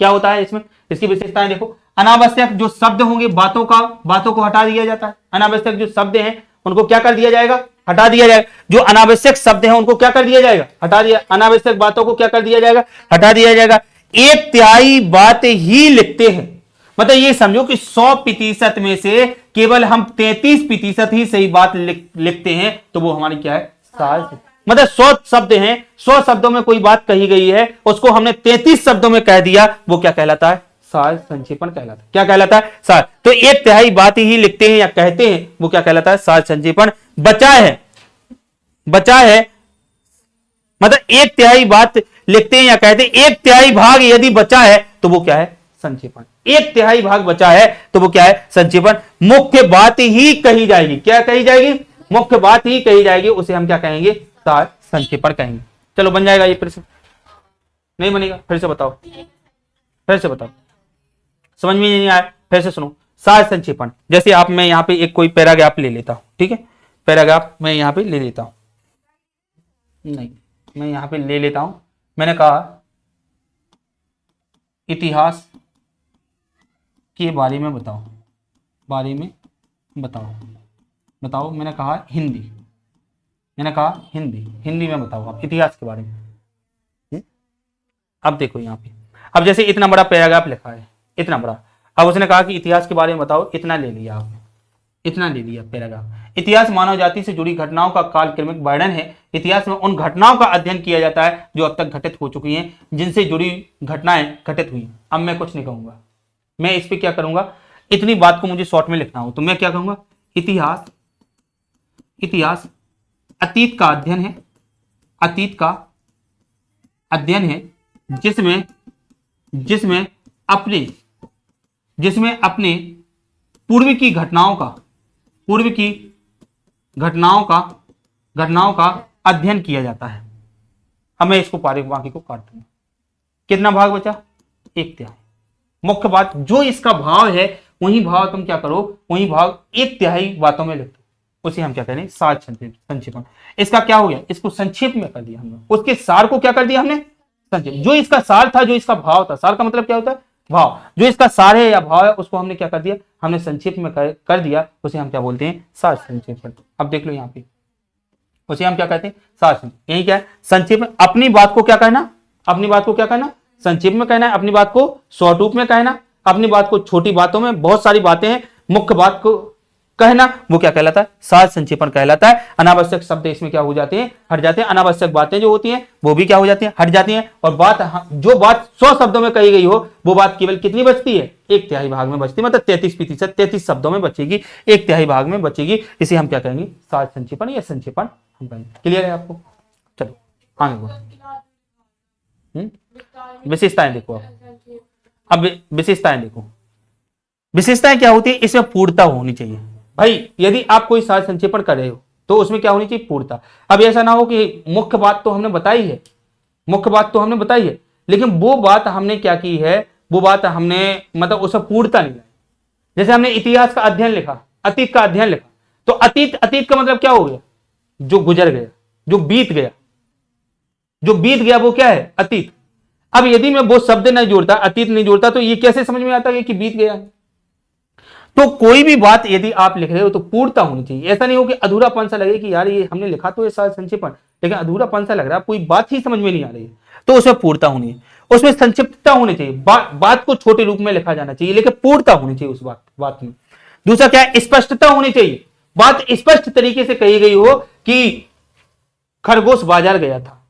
क्या होता है इसमें? इसकी विशेषताएं देखो। अनावश्यक जो शब्द होंगे बातों को हटा दिया जाता है। अनावश्यक जो शब्द हैं उनको क्या कर दिया जाएगा? हटा दिया जाएगा। जो अनावश्यक शब्द हैं उनको क्या कर दिया जाएगा? हटा दिया। अनावश्यक बातों को क्या कर दिया जाएगा? हटा दिया जाएगा। 1/3 बात ही लिखते हैं, मतलब ये समझो कि 100% में से केवल हम 33% ही सही बात लिखते हैं, तो वो हमारी क्या है? सार। मतलब 100 शब्द हैं, 100 शब्दों में कोई बात कही गई है, उसको हमने 33 शब्दों में कह दिया, वो क्या कहलाता है? सार संक्षेपण कहलाता है। क्या कहलाता है? सार। तो 1/3 बात ही लिखते हैं या कहते हैं, वो क्या कहलाता है? सार संक्षेपण। बचा है मतलब 1/3 बात लिखते हैं या कहते हैं, 1/3 भाग यदि बचा है तो वो क्या है? संक्षेपण। 1/3 भाग बचा है तो वो क्या है? संक्षेपण। मुख्य बात ही कही जाएगी। क्या कही जाएगी? मुख्य बात ही कही जाएगी, उसे हम क्या कहेंगे? सार संक्षेपण कहेंगे। चलो बन जाएगा ये? फिर से नहीं बनेगा? फिर से बताओ, समझ में नहीं आया? फिर से सुनो। सार संक्षेपण, जैसे आप, मैं यहां पे एक कोई पैराग्राफ ले लेता हूं, ठीक है? पैराग्राफ मैं यहां पे ले लेता हूं, नहीं मैं यहां पे ले लेता हूं। मैंने कहा इतिहास के बारे में बताओ, मैंने कहा हिंदी, हिंदी में बताओ आप इतिहास के बारे में। अब देखो यहाँ पे, अब जैसे इतना बड़ा पैराग्राफ लिखा है, इतना बड़ा, अब उसने कहा कि इतिहास के बारे में बताओ, इतना ले लिया आपने, इतना ले लिया पैराग्राफ। इतिहास मानव जाति से जुड़ी घटनाओं का कालक्रमिक वर्णन है। इतिहास में उन घटनाओं का अध्ययन किया जाता है जो अब तक घटित हो चुकी हैं, जिनसे जुड़ी घटनाएं घटित हुई। अब मैं कुछ नहीं कहूंगा, मैं इस पे क्या करूंगा, इतनी बात को मुझे शॉर्ट में लिखना हो तो मैं क्या कहूंगा? इतिहास अतीत का अध्ययन है, जिसमें अपने पूर्व की घटनाओं का अध्ययन किया जाता है। अब मैं इसको बाकी को काट दूंगा। कितना भाग बचा? 1/3। मुख्य बात जो इसका भाव है, वही भाव तुम क्या करो, वही भाव 1/3 बातों में लिख दो, उसे हम क्या करें? सार संक्षेपण। इसका क्या हो गया? इसको संक्षेप में कर दिया हमने, उसके सार को क्या कर दिया हमने? संक्षेप। जो इसका सार था, जो इसका भाव था, सार का मतलब क्या होता है? भाव। जो इसका सार है या भाव है, उसको हमने क्या कर दिया? हमने संक्षेप में कर दिया, उसे हम क्या बोलते हैं? सार संक्षेपण। अब देख लो यहाँ पे, उसे हम क्या कहते हैं? सार संक्षेप। यही क्या है? संक्षेप में अपनी बात को क्या कहना? संक्षेप में कहना है। अपनी बात को शॉर्ट रूप में कहना, अपनी बात को छोटी बातों में, बहुत सारी बातें हैं, मुख्य बात को कहना, वो क्या कहलाता है? सार संक्षेपण कहलाता है। अनावश्यक शब्द इसमें क्या हो जाते हैं? हट जाते हैं। अनावश्यक बातें जो होती हैं वो भी क्या हो जाती हैं? हट जाती हैं। और जो बात 100 शब्दों में कही गई हो, वो बात केवल कितनी बचती है? 1/3 भाग में बचती है। मतलब 33%, 33 शब्दों में बचेगी, 1/3 भाग में बचेगी। इसे हम क्या कहेंगे? सार संक्षेपण या संक्षेपण हम कहेंगे। क्लियर है आपको? चलो आगे बढ़ो। विशेषताएं देखो अब विशेषताएं देखो। विशेषताएं क्या होती है? इसमें पूर्णता होनी चाहिए। भाई यदि आप कोई सार संक्षेपण कर रहे हो तो उसमें क्या होनी चाहिए? पूर्णता। अब ऐसा ना हो कि मुख्य बात तो हमने बताई है, लेकिन वो बात हमने क्या की है, वो बात हमने मतलब उसमें पूर्णता नहीं लाई। जैसे हमने इतिहास का अध्ययन लिखा, अतीत का अध्ययन लिखा, तो अतीत का मतलब क्या हो गया? जो गुजर गया, जो बीत गया वो क्या है? अतीत। अब यदि मैं वो शब्द नहीं जोड़ता, अतीत नहीं जोड़ता, तो ये कैसे समझ में आता है कि बीत गया है? तो कोई भी बात यदि आप लिख रहे हो तो पूर्णता होनी चाहिए। ऐसा नहीं हो कि अधूरापन सा लगे कि यार ये हमने लिखा तो है सार संक्षेपण, लेकिन अधूरापन सा लग रहा है, कोई बात ही समझ में नहीं आ रही है, तो उसमें पूर्णता होनी है, उसमें संक्षिप्तता होनी चाहिए। बात को छोटे रूप में लिखा जाना चाहिए, लेकिन पूर्णता होनी चाहिए उस बात में। दूसरा क्या है? स्पष्टता होनी चाहिए। बात स्पष्ट तरीके से कही गई हो कि खरगोश बाजार गया था,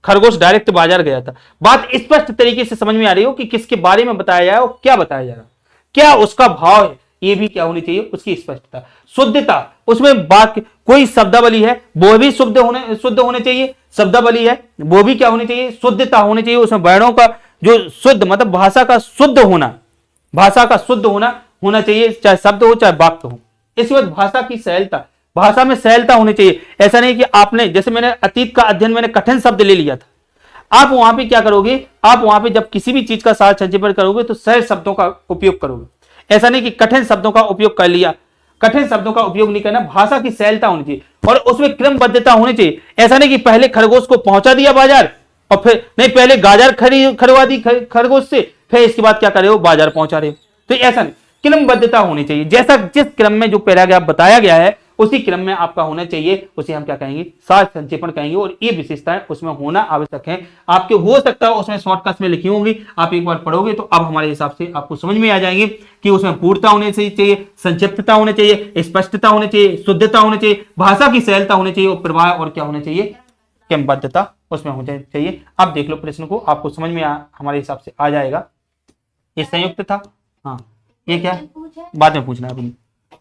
खरगोश डायरेक्ट बाजार गया था। बात स्पष्ट तरीके से समझ में आ रही हो कि किसके बारे में बताया जाए और क्या बताया जा रहा है, क्या उसका भाव है, ये भी क्या होनी चाहिए, उसकी स्पष्टता। शुद्धता, उसमें वाक्य कोई शब्दावली है वो भी शुद्ध होने चाहिए, शब्दावली है वो भी क्या होनी चाहिए, शुद्धता होनी चाहिए। उसमें वर्णों का जो शुद्ध मतलब भाषा का शुद्ध होना, भाषा का शुद्ध होना चाहिए, चाहे शब्द हो चाहे वाक्य हो। इसके बाद भाषा की सहलता, भाषा में सहलता होनी चाहिए। ऐसा नहीं कि आपने, जैसे मैंने अतीत का अध्ययन, मैंने कठिन शब्द ले लिया था, आप वहां पे क्या करोगे, आप वहां पे जब किसी भी चीज का सार संक्षेपण करोगे तो सहज शब्दों का उपयोग करोगे। ऐसा नहीं कि कठिन शब्दों का उपयोग कर लिया, कठिन शब्दों का उपयोग नहीं करना। भाषा की सहलता होनी चाहिए और उसमें क्रमबद्धता होनी चाहिए। ऐसा नहीं कि पहले खरगोश को पहुंचा दिया बाजार और फिर नहीं, पहले गाजर खरवा दी खरगोश से, फिर इसके बाद क्या कर रहे हो, बाजार पहुंचा रहे हो। तो ऐसा नहीं, क्रमबद्धता होनी चाहिए। जैसा जिस क्रम में जो पैराग्राफ बताया गया है उसी क्रम में आपका होना चाहिए, उसे हम क्या कहेंगे, सार संक्षेपण कहेंगे। और ये विशेषताएं उसमें होना आवश्यक है। आपके हो सकता है उसमें शॉर्टकट में लिखी होंगी, आप एक बार पढ़ोगे तो अब हमारे हिसाब से आपको समझ में आ जाएंगे कि उसमें पूर्णता होनी चाहिए, संक्षिप्तता होनी चाहिए, स्पष्टता होनी चाहिए, शुद्धता होनी चाहिए, भाषा की सहलता होनी चाहिए और प्रवाह और क्या होना चाहिए, क्रमबद्धता उसमें होनी चाहिए। अब देख लो प्रश्न को, आपको समझ में हमारे हिसाब से आ जाएगा। ये संयुक्त था, हाँ ये क्या है, बाद में पूछना है अभी।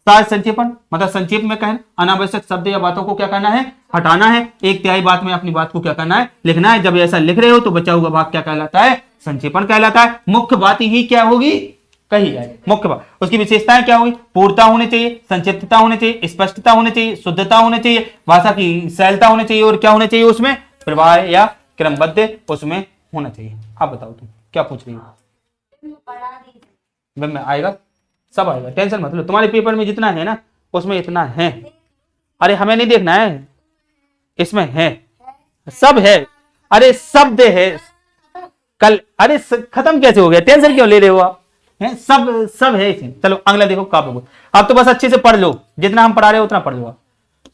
सार संक्षेपण मतलब संक्षेप में कहना, अनावश्यक शब्द या बातों को क्या करना है, हटाना है। एक तिहाई बात में अपनी बात को क्या करना है, लिखना है। जब ऐसा लिख रहे हो तो बचा हुआ भाग क्या कहलाता है, संक्षेपण कहलाता है। मुख्य बात ही क्या होगी, कही जाए मुख्य बात। उसकी विशेषताएं क्या होगी, पूर्णता होनी चाहिए, संक्षिप्तता होनी चाहिए, स्पष्टता होनी चाहिए, शुद्धता होनी चाहिए, भाषा की सहलता होनी चाहिए और क्या होना चाहिए उसमें, प्रवाह या क्रमबद्ध उसमें होना चाहिए। आप बताओ तुम क्या पूछ रही हो, में आएगा, सब आएगा, टेंशन मत लो। तुम्हारे पेपर में जितना है ना उसमें इतना है। अरे हमें नहीं देखना है, इसमें है, सब है। अरे शब्द है कल, अरे खत्म कैसे हो गया, टेंशन क्यों ले रहे हो आप, है सब है इसमें। चलो अगला देखो, काव्यबोध। आप तो बस अच्छे से पढ़ लो, जितना हम पढ़ा रहे हो उतना पढ़ लो आप।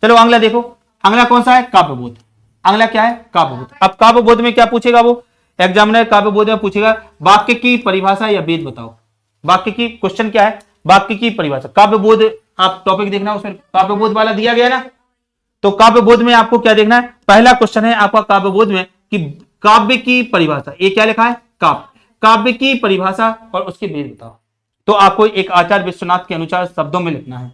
चलो अगला देखो, अगला कौन सा है, काव्यबोध। अगला क्या है, काव्यबोध। अब काव्यबोध में क्या पूछेगा वो एग्जामिनर, काव्यबोध में पूछेगा वाक्य की परिभाषा या वेद बताओ। वाक्य की क्वेश्चन क्या है, वाक्य की परिभाषा। काव्यबोध आप टॉपिक देखना, उसमें काव्यबोध वाला दिया गया ना, तो काव्यबोध में आपको क्या देखना है, पहला क्वेश्चन है आपका काव्यबोध में कि काव्य की परिभाषा। ये क्या लिखा है, काव्य की परिभाषा और उसके वेद बताओ। तो आपको एक आचार्य विश्वनाथ के अनुसार शब्दों में लिखना है।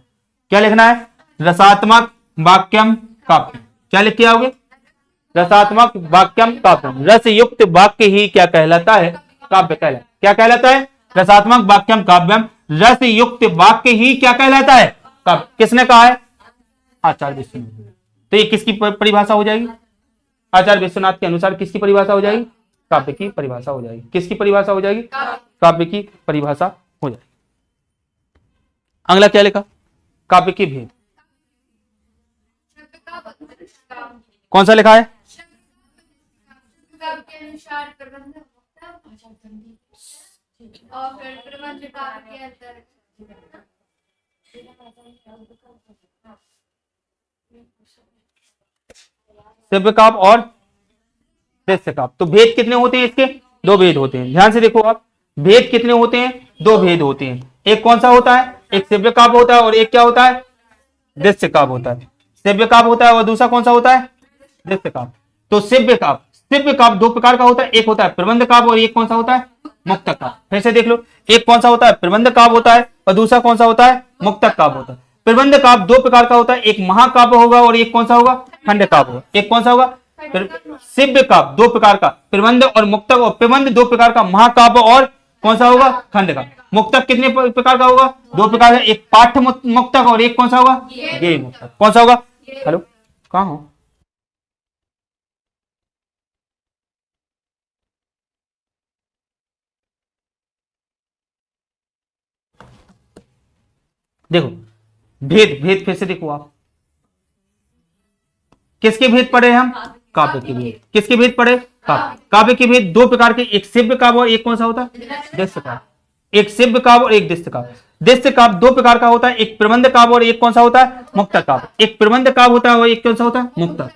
क्या लिखना है, रसात्मक वाक्यम काव्य। क्या लिख के आओगे, रसात्मक वाक्यम काव्यम। रस युक्त वाक्य ही क्या कहलाता है, काव्य कहलाता। क्या कहलाता है, रसात्मक वाक्यम काव्यम। रस युक्त वाक्य ही क्या कहलाता है, काव्य। किसने कहा है, आचार्य विश्वनाथ। तो ये किसकी परिभाषा हो जाएगी, आचार्य विश्वनाथ के अनुसार किसकी परिभाषा हो जाएगी, काव्य की परिभाषा हो जाएगी। किसकी परिभाषा हो जाएगी, काव्य की परिभाषा हो जाएगी। अगला क्या लिखा, काव्य के भेद। कौन सा लिखा है, के अनुसार प्रबंध और फिर प्रबंध काव्य के अंदर श्रव्य काव्य और दृश्य काव्य। तो भेद कितने होते हैं इसके, दो भेद होते हैं। ध्यान से देखो आप, भेद कितने होते हैं, दो भेद होते हैं। एक कौन सा होता है, एक श्रव्य काव्य होता है और एक क्या होता है, दृश्य काव्य होता है। श्रव्य काव्य होता है और दूसरा कौन सा होता है, दृश्य काव्य। तो श्रव्य काव्य दो प्रकार का होता है, एक होता है प्रबंध काव्य और एक कौन सा होता है, मुक्तक काव्य। फिर से देख लो, एक कौन सा होता है, प्रबंध काव्य होता है और दूसरा कौन सा होता है, मुक्तक काव्य होता है। प्रबंध काव्य दो प्रकार का होता है, एक महाकाव्य होगा और एक कौन सा होगा, खंड काव्य होगा। एक कौन सा होगा, श्रव्य काव्य दो प्रकार का, प्रबंध और मुक्तक। और प्रबंध दो प्रकार का, महाकाव्य और कौन सा होगा, खंड काव्य। मुक्तक कितने प्रकार का होगा, दो प्रकार का, एक पाठ्य मुक्तक और एक कौन सा होगा, गेय मुक्तक। कौन सा होगा, हेलो कहाँ हो, देखो भेद फिर से देखो आप, किसके भेद पढ़े हम, काव्य के भेद। किसके भेद पढ़े, काव्य के भेद दो प्रकार के, एक श्रव्य काव्य और एक कौन सा होता है, दृश्य काव्य। एक श्रव्य काव्य और एक दृश्य काव्य। दृश्य काव्य दो प्रकार का होता है, एक प्रबंध काव्य और एक कौन सा होता है, मुक्तक काव्य। एक प्रबंध काव्य होता है और एक कौन सा होता है, मुक्तक।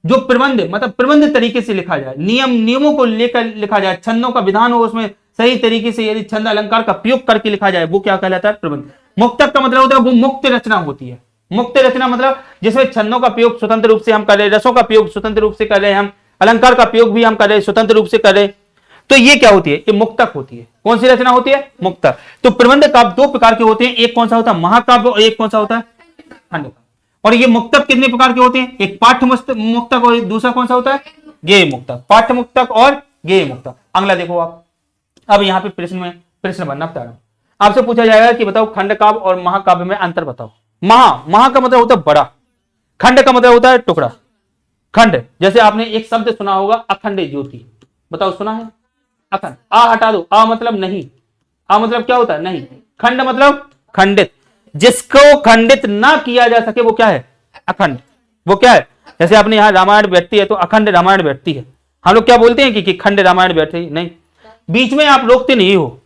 जो प्रबंध मतलब प्रबंध तरीके से लिखा जाए, नियमों को लेकर लिखा जाए, छंदों का विधान हो उसमें सही तरीके से, यदि छंद अलंकार का प्रयोग करके लिखा जाए, वो क्या कहलाता है, प्रबंध। मुक्तक का मतलब होता है वो मुक्त रचना होती है। मुक्त रचना मतलब जिसमें छंदों का प्रयोग स्वतंत्र रूप से हम कर रहे हैं, रसों का प्रयोग स्वतंत्र रूप से कर रहे हैं, हम अलंकार का प्रयोग भी हम कर रहे हैं, स्वतंत्र रूप से कर रहे हैं। तो ये क्या होती है, ये मुक्तक होती है। कौन सी रचना होती है, मुक्तक। तो प्रबंध काव्य दो प्रकार के होते हैं, एक कौन सा होता है, महाकाव्य, और एक कौन सा होता है, खंड काव्य। और ये मुक्तक कितने प्रकार के होते हैं, एक पाठ्य मुक्तक और दूसरा कौन सा होता है, गेय मुक्तक। पाठ्य मुक्तक और गेय मुक्तक। अगला देखो आप, अब यहाँ पे प्रश्न बनना बता रहा हूं। आपसे पूछा जाएगा कि बताओ खंड काव्य और महाकाव्य में अंतर बताओ। महा का मतलब होता है बड़ा, खंड का मतलब होता है टुकड़ा। खंड, जैसे आपने एक शब्द सुना होगा अखंड ज्योति, बताओ सुना है, अखंड। आ हटा दो, आ मतलब नहीं, आ मतलब क्या होता है, नहीं। खंड मतलब खंडित, जिसको खंडित ना किया जा सके वो क्या है, अखंड। वो क्या है, जैसे आपने यहाँ रामायण बैठती है तो अखंड रामायण बैठती है। हम लोग क्या बोलते हैं कि खंड रामायण बैठे, नहीं, बीच में आप रोकते नहीं हो।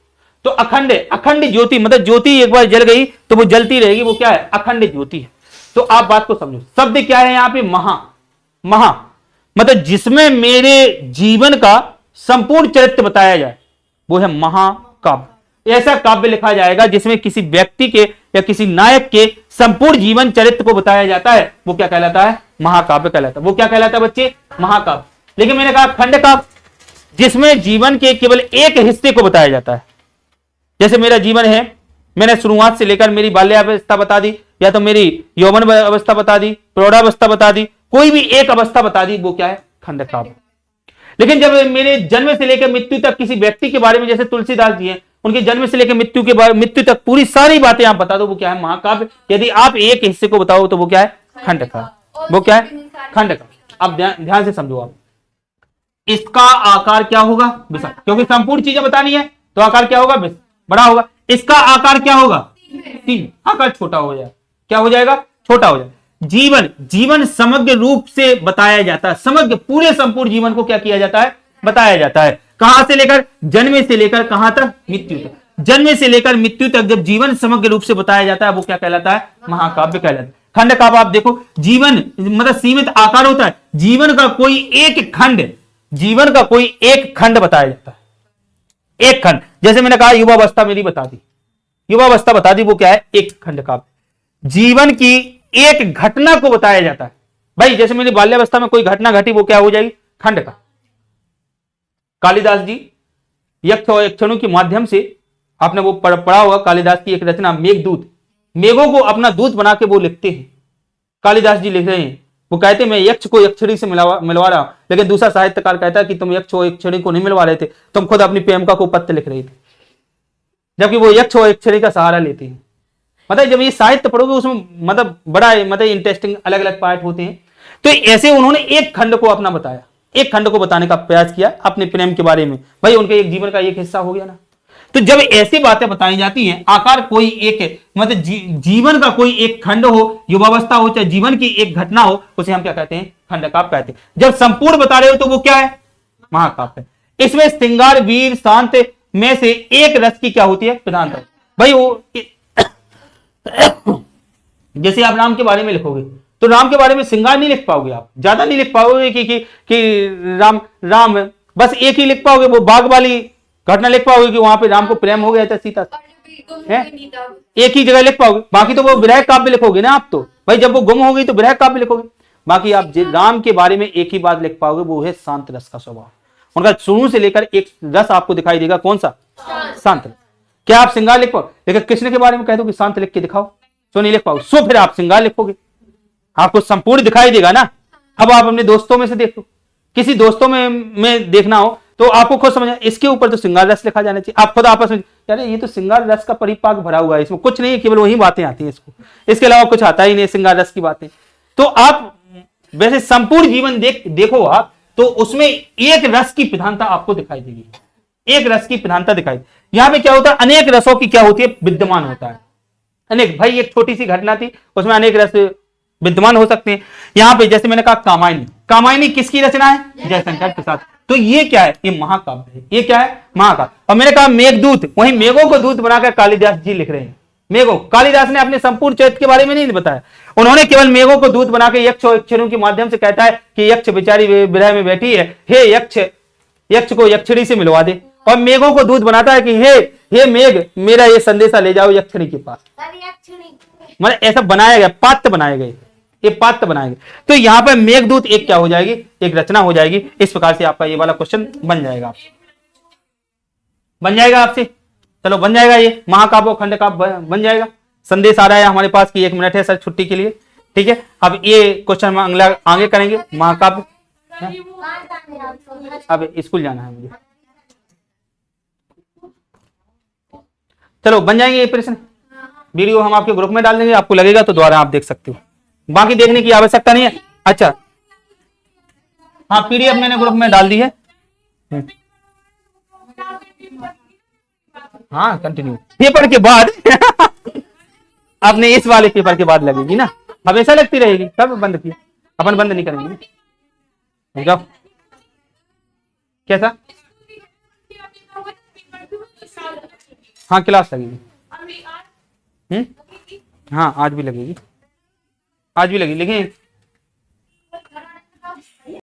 तो अखंड, अखंड ज्योति मतलब ज्योति एक बार जल गई तो वो जलती रहेगी, वो क्या है, अखंड ज्योति है। तो आप बात को समझो, शब्द क्या है यहाँ पे, महा मतलब जिसमें मेरे जीवन का संपूर्ण चरित्र बताया जाए वो है महाकाव्य। ऐसा काव्य लिखा जाएगा जिसमें किसी व्यक्ति के या किसी नायक के संपूर्ण जीवन चरित्र को बताया जाता है, वो क्या कहलाता है, महाकाव्य कहलाता है। वो क्या कहलाता है बच्चे, महाकाव्य। लेकिन मैंने कहा खंड काव्य, जिसमें जीवन के केवल एक हिस्से को बताया जाता है। जैसे मेरा जीवन है, मैंने शुरुआत से लेकर मेरी बाल्यावस्था बता दी, या तो मेरी यौवन अवस्था बता दी, प्रौढ़ावस्था बता दी, कोई भी एक अवस्था बता दी, वो क्या है, खंड काव्य। लेकिन जब मेरे जन्म से लेकर मृत्यु तक किसी व्यक्ति के बारे में, जैसे तुलसीदास जी हैं, उनके जन्म से लेकर मृत्यु तक पूरी सारी बातें आप बता दो, वो क्या है, महाकाव्य। यदि आप एक हिस्से को बताओ तो वो क्या है, खंड काव्य। वो क्या है, खंड काव्य। अब ध्यान से समझो आप, इसका आकार क्या होगा, विशाल, क्योंकि संपूर्ण चीजें बतानी है तो आकार क्या होगा, बड़ा होगा। इसका आकार क्या होगा, तीन, आकार छोटा हो जाएगा, क्या हो जाएगा, छोटा हो जाएगा। जीवन समग्र रूप से बताया जाता है, समग्र पूरे संपूर्ण जीवन को क्या किया जाता है, बताया जाता है। कहां से लेकर, जन्म से लेकर कहां तक, मृत्यु तक। जन्म से लेकर मृत्यु तक जब जीवन समग्र रूप से बताया जाता है वो क्या कहलाता है, महाकाव्य कहलाता है। खंड काव्य आप देखो, जीवन मतलब सीमित आकार होता है, जीवन का कोई एक खंड बताया जाता है, एक खंड। जैसे मैंने कहा युवावस्था मेरी बता दी, युवावस्था बता दी, वो क्या है, एक खंड काव्य। जीवन की एक घटना को बताया जाता है। भाई जैसे मेरी बाल्यावस्था में कोई घटना घटी, वो क्या हो जाएगी, खंड का। कालिदास जी यक्ष और यक्षिणियों के माध्यम से, आपने वो पढ़ा होगा कालिदास की एक रचना मेघदूत, मेघों को अपना दूत बना के वो लिखते हैं। कालिदास जी लिख रहे हैं, वो कहते हैं मैं यक्ष को यक्षिणी से मिलवा रहा हूं, लेकिन दूसरा साहित्यकार कहता है कि तुम यक्ष और यक्षिणी को नहीं मिलवा रहे थे, तुम खुद अपनी प्रेमिका को पत्र लिख रहे थे, जबकि वो यक्ष और यक्षिणी का सहारा लेती है। मतलब जब ये साहित्य पढ़ोगे उसमें मतलब बड़ा मतलब इंटरेस्टिंग अलग अलग पार्ट होते हैं। तो ऐसे उन्होंने एक खंड को अपना बताया, एक खंड को बताने का प्रयास किया अपने प्रेम के बारे में। भाई उनके एक जीवन का एक हिस्सा हो गया ना। तो जब ऐसी बातें बताई जाती हैं, आकार कोई एक मतलब जीवन का कोई एक खंड हो, युवावस्था हो, चाहे जीवन की एक घटना हो, उसे हम क्या कहते हैं, खंड काव्य कहते हैं। जब संपूर्ण बता रहे हो तो वो क्या है, महाकाव्य। इसमें श्रृंगार वीर शांत में से एक रस की क्या होती है, प्रधानता। भाई वो जैसे आप राम के बारे में लिखोगे तो राम के बारे में श्रृंगार नहीं लिख पाओगे, आप ज्यादा नहीं लिख पाओगे कि राम बस एक ही लिख पाओगे, वो बाघ वाली घटना लिख पाओगे कि वहां पे राम को प्रेम हो गया था सीता से, एक ही जगह लिख पाओगे। बाकी तो वो विरह काव्य लिखोगे ना आप। तो भाई जब वो गुम हो गई तो विरह काव्य लिखोगे। बाकी आप राम के बारे में एक ही बात लिख पाओगे, वो है शांत रस का स्वभाव। उनका शुरू से लेकर एक रस आपको दिखाई देगा, कौन सा, शांत। क्या आप श्रृंगार लिख पाओ, लेकिन कृष्ण के बारे में कह दो कि शांत लिख के दिखाओ, तो नहीं लिख पाओ, सो फिर आप श्रृंगार लिखोगे, आपको संपूर्ण दिखाई देगा ना। अब आप अपने दोस्तों में से देखो, किसी दोस्तों में देखना हो तो आपको खुद समझ, इसके ऊपर तो श्रृंगार रस लिखा जाना चाहिए। आप खुद आपस में यार ये तो श्रृंगार रस का परिपाक भरा हुआ है, इसमें कुछ नहीं है, केवल वही बातें आती हैं इसको, इसके अलावा कुछ आता ही नहीं श्रृंगार रस की बातें। तो आप वैसे संपूर्ण जीवन देखो आप, तो उसमें एक रस की प्रधानता आपको दिखाई देगी, एक रस की प्रधानता दिखाई। यहां पे क्या होता है, अनेक रसों की क्या होती है, विद्यमान होता है अनेक। भाई एक छोटी सी घटना थी, उसमें अनेक रस विद्यमान हो सकते हैं। यहां पे जैसे मैंने कहा कामायनी किसकी रचना है, जयशंकर प्रसाद। तो ये क्या है, ये महाकाव्य है, ये क्या है, महाकाव्य। और मैंने कहा मेघदूत, वही मेघों को दूत बनाकर कालिदास जी लिख रहे हैं। मेघों, कालिदास ने अपने संपूर्ण चरित्र के बारे में नहीं बताया, उन्होंने केवल मेघों को दूत बनाकर यक्ष और यक्षिणियों के माध्यम से कहता है कि यक्ष बेचारी विरह में बैठी है, हे यक्ष को यक्षिणी से मिलवा दे। और मेघों को दूत बनाता है कि हे मेघ, मेरा ये संदेशा ले जाओ यक्षिणी के पास। मतलब ऐसा बनाया गया, पात्र बनाए गए, ये पात्र बनाए गए। तो यहाँ पर मेघदूत एक क्या हो जाएगी, एक रचना हो जाएगी। इस प्रकार से आपका ये वाला क्वेश्चन बन जाएगा। बन जाएगा आपसे? चलो बन जाएगा, ये महाकाव्य और खंडकाव्य बन जाएगा। संदेश आ रहा है हमारे पास कि 1 मिनट है सर छुट्टी के लिए, ठीक है। अब ये क्वेश्चन हम अगला आगे करेंगे, महाकाव्य। अब स्कूल जाना है मुझे। चलो बन जाएंगे ये प्रश्न। वीडियो हम आपके ग्रुप में डाल देंगे, आपको लगेगा तो दोबारा आप देख सकते हो, बाकी देखने की आवश्यकता नहीं है। अच्छा हाँ, पीडीएफ मैंने ग्रुप में डाल दी है। हाँ कंटिन्यू पेपर के बाद आपने इस वाले पेपर के बाद लगेगी ना, हमेशा लगती रहेगी, तब बंद किया, अपन बंद नहीं करेंगे। जाओ कैसा? हाँ क्लास लगेगी। हाँ आज भी लगेगी, आज भी लगेगी, लेकिन